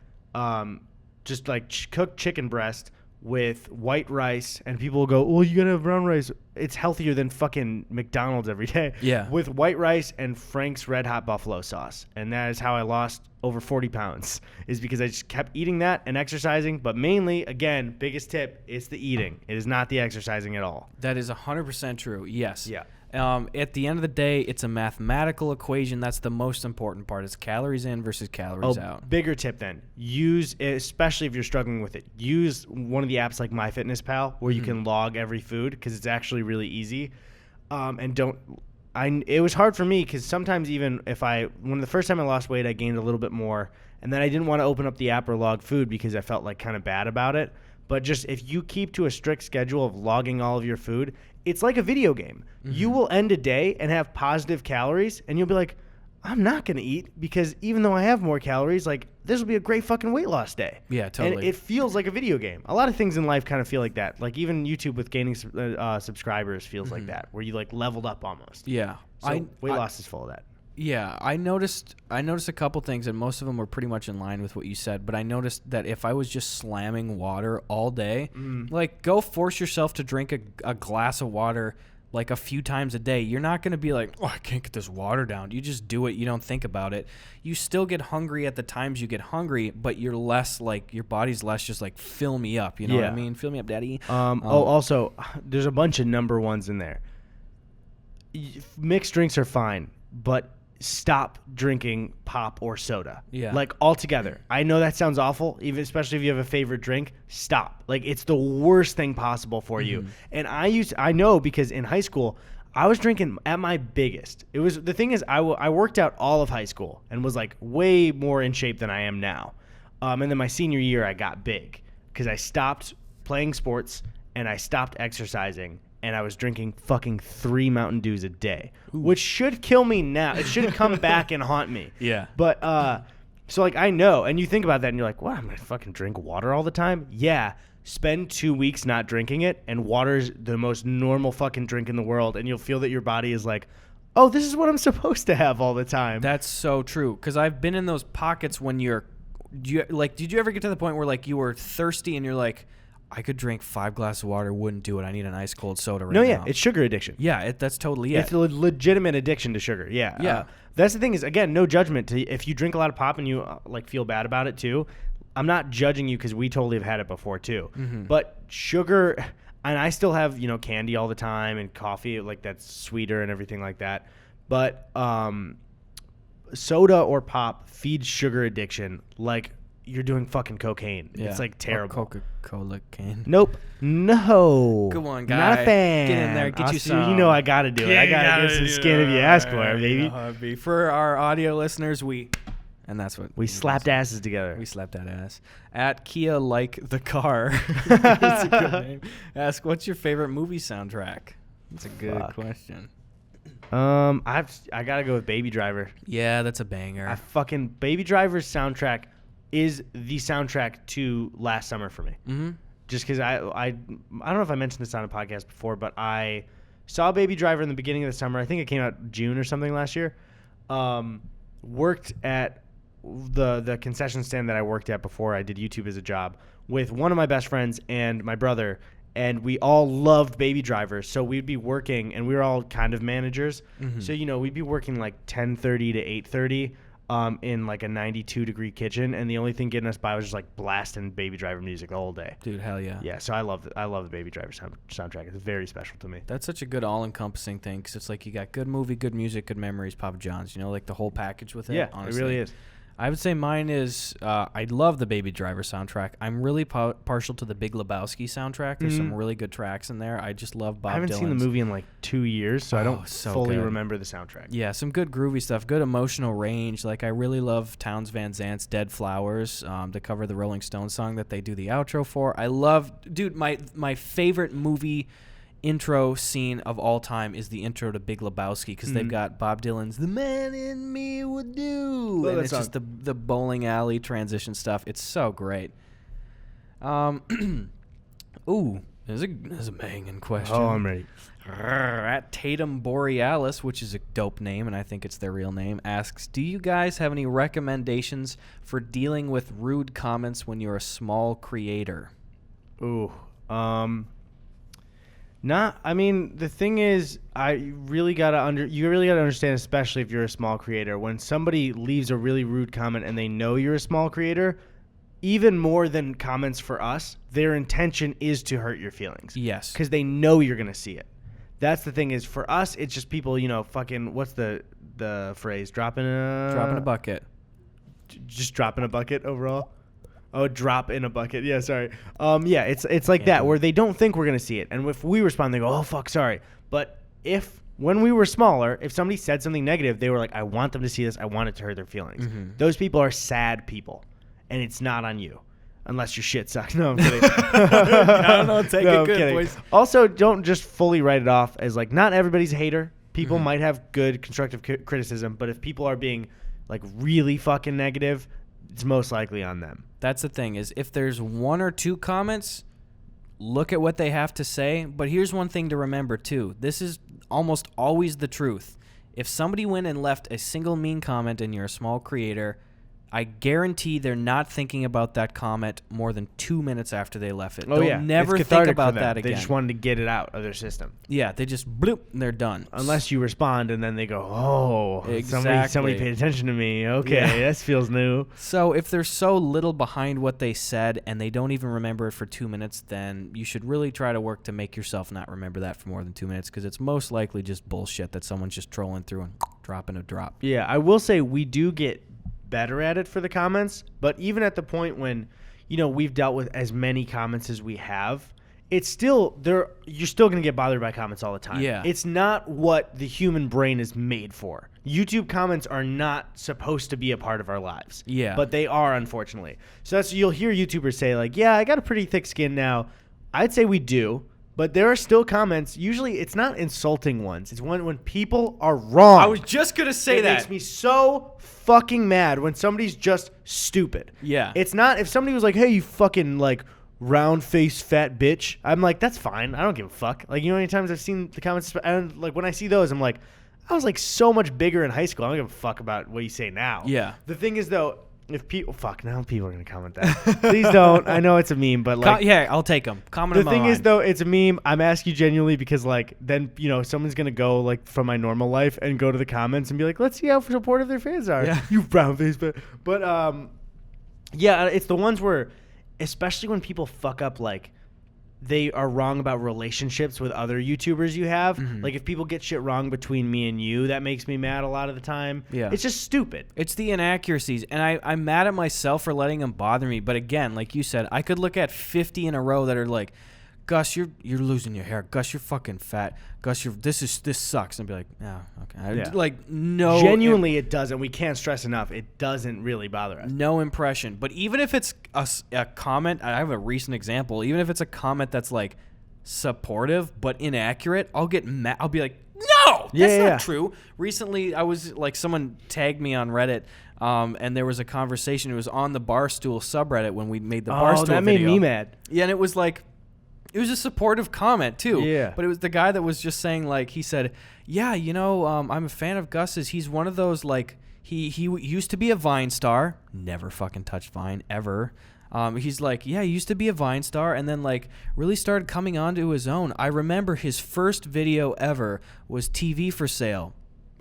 just like cooked chicken breast with white rice, and people will go, well, you gotta have brown rice. It's healthier than fucking McDonald's every day. Yeah. With white rice and Frank's Red Hot Buffalo sauce. And that is how I lost over 40 pounds, is because I just kept eating that and exercising. But mainly, again, biggest tip, it's the eating. It is not the exercising at all. That is 100% true. Yes. Yeah. At the end of the day, it's a mathematical equation. That's the most important part. It's calories in versus calories out. Bigger tip then. Use, especially if you're struggling with it, use one of the apps like MyFitnessPal where you can log every food because it's actually really easy. It was hard for me because sometimes even when the first time I lost weight, I gained a little bit more. And then I didn't want to open up the app or log food because I felt like kind of bad about it. But just if you keep to a strict schedule of logging all of your food, it's like a video game. You will end a day and have positive calories, and you'll be like, I'm not going to eat because even though I have more calories, like this will be a great fucking weight loss day. Yeah, totally. And it feels like a video game. A lot of things in life kind of feel like that. Like even YouTube with gaining subscribers feels like that, where you like leveled up almost. Yeah. So weight loss is full of that. Yeah, I noticed a couple things, and most of them were pretty much in line with what you said. But I noticed that if I was just slamming water all day, like go force yourself to drink a glass of water like a few times a day. You're not going to be like, oh, I can't get this water down. You just do it. You don't think about it. You still get hungry at the times you get hungry, but you're less like, your body's less just like, fill me up. You know what I mean? Fill me up, daddy. Also, there's a bunch of number ones in there. Mixed drinks are fine, but stop drinking pop or soda. Yeah. Like altogether. I know that sounds awful, even especially if you have a favorite drink. Stop. Like it's the worst thing possible for you. And I know because in high school I was drinking at my biggest. The thing is I worked out all of high school and was like way more in shape than I am now. And then my senior year, I got big because I stopped playing sports and I stopped exercising. And I was drinking fucking 3 Mountain Dews a day, which should kill me now. It should come back and haunt me. Yeah. But, so, like, I know. And you think about that and you're like, what? I'm going to fucking drink water all the time? Yeah. Spend 2 weeks not drinking it, and water's the most normal fucking drink in the world. And you'll feel that your body is like, oh, this is what I'm supposed to have all the time. That's so true. Because I've been in those pockets when did you ever get to the point where, like, you were thirsty and you're like, I could drink 5 glasses of water, wouldn't do it. I need an ice cold soda right now. No, yeah, it's sugar addiction. Yeah, that's totally it. It's a legitimate addiction to sugar. Yeah. Yeah. That's the thing is, again, no judgment. If you drink a lot of pop and you feel bad about it too, I'm not judging you because we totally have had it before too. Mm-hmm. But sugar, and I still have candy all the time and coffee, like that's sweeter and everything like that. But soda or pop feeds sugar addiction like you're doing fucking cocaine. Yeah. It's like terrible. Or Coca-Cola cane. Nope. No. Go on, guy. Not a fan. Get in there. Get you some. You know I got to do it. I got to get some skin if you ask for it, baby. For our audio listeners, and that's what we slapped asses together. We slapped that ass. At Kia Like the Car. That's a good name. Ask, what's your favorite movie soundtrack? That's a good question. I gotta go with Baby Driver. Yeah, that's a banger. Fucking Baby Driver's soundtrack is the soundtrack to last summer for me. Mm-hmm. Just because I don't know if I mentioned this on a podcast before, but I saw Baby Driver in the beginning of the summer. I think it came out June or something last year. Worked at the concession stand that I worked at before I did YouTube as a job with one of my best friends and my brother. And we all loved Baby Driver, so we'd be working, and we were all kind of managers. Mm-hmm. So, we'd be working like 10:30 to 8:30 in like a 92-degree kitchen, and the only thing getting us by was just like blasting Baby Driver music the whole day. Dude, hell yeah. Yeah, so I love the Baby Driver soundtrack. It's very special to me. That's such a good all-encompassing thing, because it's like you got good movie, good music, good memories, Papa John's, like the whole package with it. Yeah, honestly. It really is. I would say mine is, I love the Baby Driver soundtrack. I'm really partial to the Big Lebowski soundtrack. There's some really good tracks in there. I just love Bob Dylan's. I haven't seen the movie in like 2 years, so I don't fully remember the soundtrack. Yeah, some good groovy stuff, good emotional range. Like, I really love Townes Van Zant's Dead Flowers to cover the Rolling Stones song that they do the outro for. I love, dude, my favorite movie intro scene of all time is the intro to Big Lebowski, because they've got Bob Dylan's "The Man in Me Would Do," and it's just the bowling alley transition stuff. It's so great. Ooh, there's a banging question. Oh, I'm ready. At Tatum Borealis, which is a dope name, and I think it's their real name, asks, do you guys have any recommendations for dealing with rude comments when you're a small creator? Ooh, I mean, the thing is, you really gotta understand, especially if you're a small creator, when somebody leaves a really rude comment and they know you're a small creator, even more than comments for us, their intention is to hurt your feelings. Yes. Because they know you're gonna see it. That's the thing is, for us, it's just people, fucking, what's the phrase? Drop in a bucket. Just drop in a bucket overall? Oh, drop in a bucket. Yeah, sorry. Yeah, it's like that, where they don't think we're going to see it. And if we respond, they go, oh, fuck, sorry. But when we were smaller, if somebody said something negative, they were like, I want them to see this. I want it to hurt their feelings. Mm-hmm. Those people are sad people, and it's not on you. Unless your shit sucks. No, I'm kidding. No, take it good, boys. Also, don't just fully write it off as like, not everybody's a hater. People might have good constructive criticism, but if people are being like really fucking negative, it's most likely on them. That's the thing, is if there's 1 or 2 comments, look at what they have to say. But here's one thing to remember, too. This is almost always the truth. If somebody went and left a single mean comment and you're a small creator, I guarantee they're not thinking about that comment more than 2 minutes after they left it. They'll never think about that again. They just wanted to get it out of their system. Yeah, they just bloop, and they're done. Unless you respond and then they go, oh, exactly. somebody paid attention to me. Okay, this feels new. So if they're so little behind what they said and they don't even remember it for 2 minutes, then you should really try to work to make yourself not remember that for more than 2 minutes, because it's most likely just bullshit that someone's just trolling through and dropping a drop. Yeah, I will say we do get better at it for the comments, but even at the point when we've dealt with as many comments as we have, it's still there. You're still going to get bothered by comments all the time. Yeah. It's not what the human brain is made for. YouTube comments are not supposed to be a part of our lives. Yeah. But they are, unfortunately. So that's, you'll hear YouTubers say, like, yeah, I got a pretty thick skin now. I'd say we do. But there are still comments. Usually it's not insulting ones. It's when people are wrong. I was just going to say that. It makes me so fucking mad when somebody's just stupid. Yeah. It's not, if somebody was like, hey, you fucking, like, round-faced fat bitch, I'm like, that's fine. I don't give a fuck. Like, you know how many times I've seen the comments, and like when I see those, I'm like, I was like so much bigger in high school. I don't give a fuck about what you say now. Yeah. The thing is, though, if people, now people are gonna comment that. Please don't. I know it's a meme, but like, yeah, I'll take them. Comment the them thing online. is, though, it's a meme. I'm asking you genuinely because, like, then someone's gonna go like from my normal life and go to the comments and be like, let's see how supportive their fans are. Yeah. You brown face, but yeah, it's the ones where, especially when people fuck up, like, they are wrong about relationships with other YouTubers you have. Mm-hmm. Like, if people get shit wrong between me and you, that makes me mad a lot of the time. Yeah. It's just stupid. It's the inaccuracies, and I'm mad at myself for letting them bother me. But again, like you said, I could look at 50 in a row that are like, Gus, you're losing your hair. Gus, you're fucking fat. Gus, this sucks. And be like, yeah, okay. Yeah. Like, no. Genuinely, it doesn't. We can't stress enough. It doesn't really bother us. No impression. But even if it's a comment, I have a recent example. Even if it's a comment that's like supportive but inaccurate, I'll get mad. I'll be like, no, that's not true. Recently, I was like, someone tagged me on Reddit, and there was a conversation. It was on the Barstool subreddit when we made the Barstool video. That made me mad. Yeah, and it was like, it was a supportive comment too. Yeah. But it was the guy that was just saying, like, he said, yeah, I'm a fan of Gus's. He's one of those, like, he used to be a Vine star. Never fucking touched Vine ever. He's like, yeah, he used to be a Vine star and then, like, really started coming onto his own. I remember his first video ever was TV for sale.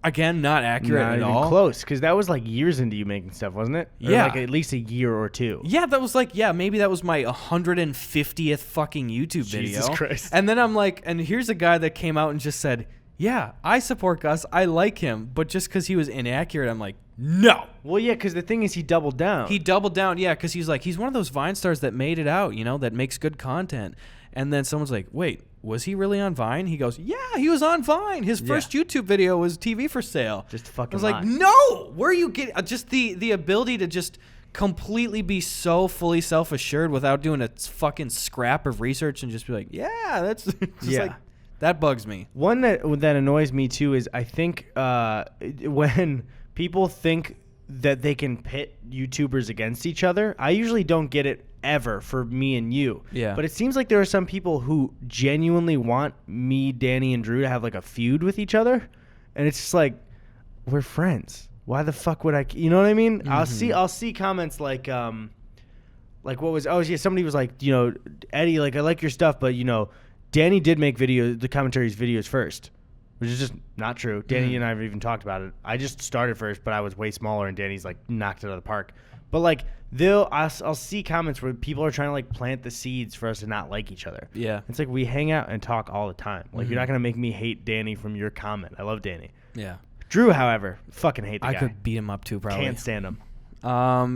Again, not accurate Not at even all. close, because that was like years into you making stuff, wasn't it? Or Yeah. like at least a year or two. Yeah, that was like, maybe that was my 150th fucking YouTube video. Jesus Christ. And then I'm like, and here's a guy that came out and just said, yeah, I support Gus. I like him. But just because he was inaccurate, I'm like, no. Well, yeah, because the thing is, he doubled down. He doubled down, yeah, because he's like, he's one of those Vine stars that made it out, that makes good content. And then someone's like, wait, was he really on Vine? He goes, yeah, he was on Vine. His first YouTube video was TV for sale. Just fucking I was like, no, where are you getting just the ability to just completely be so fully self-assured without doing a fucking scrap of research and just be like, yeah, that's just like, that bugs me. One that annoys me too is I think when people think that they can pit YouTubers against each other, I usually don't get it ever for me and you. Yeah. But it seems like there are some people who genuinely want me, Danny, and Drew to have like a feud with each other, and it's just like, we're friends. Why the fuck would I? You know what I mean? Mm-hmm. I'll see comments like what was? Oh yeah, somebody was like, Eddie, like, I like your stuff, but Danny did make the commentaries videos first, which is just not true. Danny and I have even talked about it. I just started first, but I was way smaller, and Danny's like knocked it out of the park. But like I'll see comments where people are trying to like plant the seeds for us to not like each other. Yeah, it's like we hang out and talk all the time. Like you're not gonna make me hate Danny from your comment. I love Danny. Yeah. Drew, however, fucking hate the guy. I could beat him up too, probably. Can't stand him.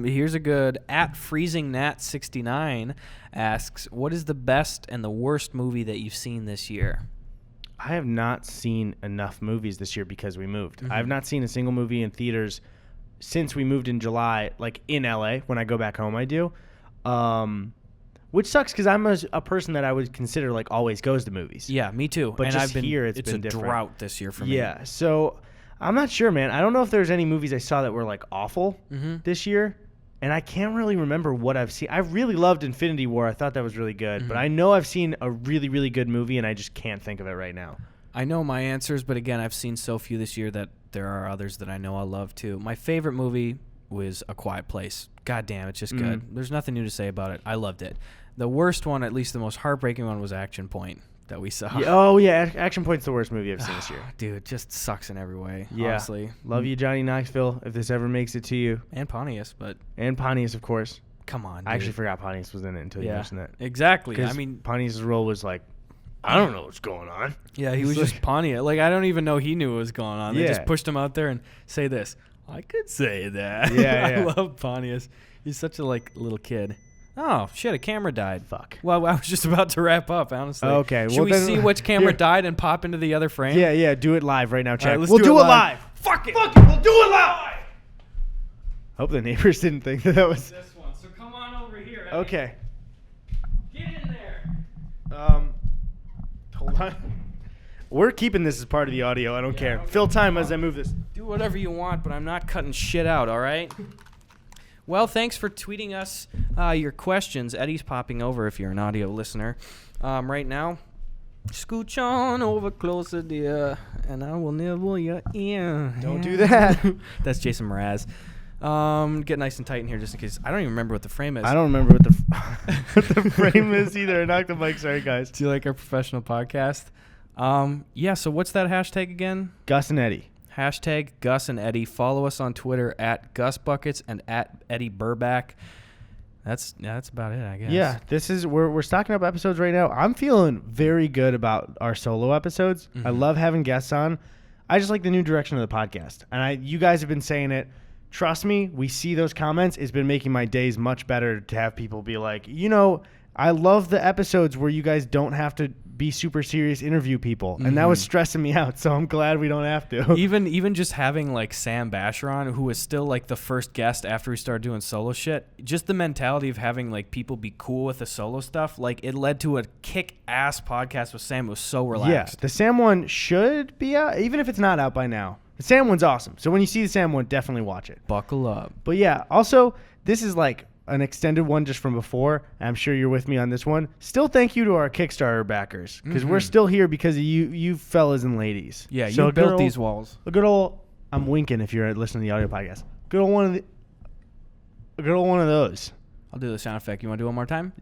Here's a good @FreezingNat69 asks, what is the best and the worst movie that you've seen this year? I have not seen enough movies this year because we moved. Mm-hmm. I have not seen a single movie in theaters since we moved in July, like in LA. When I go back home, I do. Which sucks because I'm a person that I would consider like always goes to movies. Yeah, me too. But and just here, it's been different. Drought this year for me. Yeah, so I'm not sure, man. I don't know if there's any movies I saw that were like awful this year, and I can't really remember what I've seen. I really loved Infinity War. I thought that was really good, but I know I've seen a really, really good movie, and I just can't think of it right now. I know my answers, but again, I've seen so few this year that there are others that I know I'll love too. My favorite movie was A Quiet Place. God damn, it's just good. There's nothing new to say about it. I loved it. The worst one, at least the most heartbreaking one, was Action Point that we saw. Yeah, oh, yeah. Action Point's the worst movie I've seen this year. Dude, it just sucks in every way, yeah. honestly. Love you, Johnny Knoxville, if this ever makes it to you. And Pontius, but... And Pontius, of course. Come on, dude. I actually forgot Pontius was in it until you mentioned that. Exactly. I mean... Pontius' role was like, I don't know what's going on. Yeah, he was just Pontius. Like, I don't even know he knew what was going on. They just pushed him out there and say this. I could say that. Yeah, I love Pontius. He's such a, like, little kid. Oh, shit, a camera died. Fuck. Well, I was just about to wrap up, honestly. Okay. Should we see which camera died and pop into the other frame? Yeah. Do it live right now, Chad. Right, we'll do it live. Fuck it. We'll do it live. Hope the neighbors didn't think that was... This one. So come on over here. Eddie. Okay. Get in there. Hold on. We're keeping this as part of the audio. I don't care. Fill time as I move this. Do whatever you want, but I'm not cutting shit out, all right? Well, thanks for tweeting us your questions. Eddie's popping over if you're an audio listener. Right now, scooch on over closer, dear, and I will nibble your ear. Don't do that. That's Jason Mraz. Get nice and tight in here just in case. I don't even remember what the frame is. I don't remember what the frame is either. I knocked the mic. Sorry, guys. Do you like our professional podcast? Yeah, so what's that hashtag again? Gus and Eddie. Hashtag Gus and Eddie. Follow us on Twitter at GusBuckets and at Eddie Burback. That's about it, I guess. Yeah, we're stocking up episodes right now. I'm feeling very good about our solo episodes. Mm-hmm. I love having guests on. I just like the new direction of the podcast. And you guys have been saying it. Trust me, we see those comments. It's been making my days much better to have people be like, I love the episodes where you guys don't have to be super serious interview people. And that was stressing me out, so I'm glad we don't have to. Even just having like Sam Basher on, who was still like the first guest after we started doing solo shit, just the mentality of having like people be cool with the solo stuff, like it led to a kick-ass podcast with Sam. It was so relaxed. Yeah, the Sam one should be out, even if it's not out by now. The Sam one's awesome. So when you see the Sam one, definitely watch it. Buckle up. But yeah, also, this is like an extended one just from before. I'm sure you're with me on this one. Still thank you to our Kickstarter backers, because we're still here because of you fellas and ladies. Yeah, so you built these walls. A good old, I'm winking if you're listening to the audio podcast. A good old one of those. I'll do the sound effect. You want to do it one more time?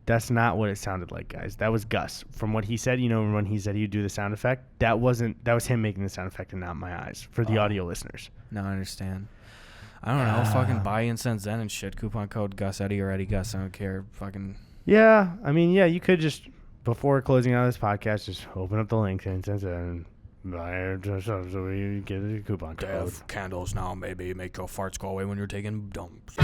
That's not what it sounded like, guys. That was Gus. From what he said, when he said he'd do the sound effect, that was him making the sound effect and not my eyes for the audio listeners. No, I understand. I don't know. Fucking buy incense then and shit. Coupon code Gus Eddy or Eddie Gus. I don't care. Fucking. Yeah. I mean, yeah, you could just, before closing out this podcast, just open up the link and buy it so you get a coupon code. Candles now maybe make your farts go away when you're taking dumps.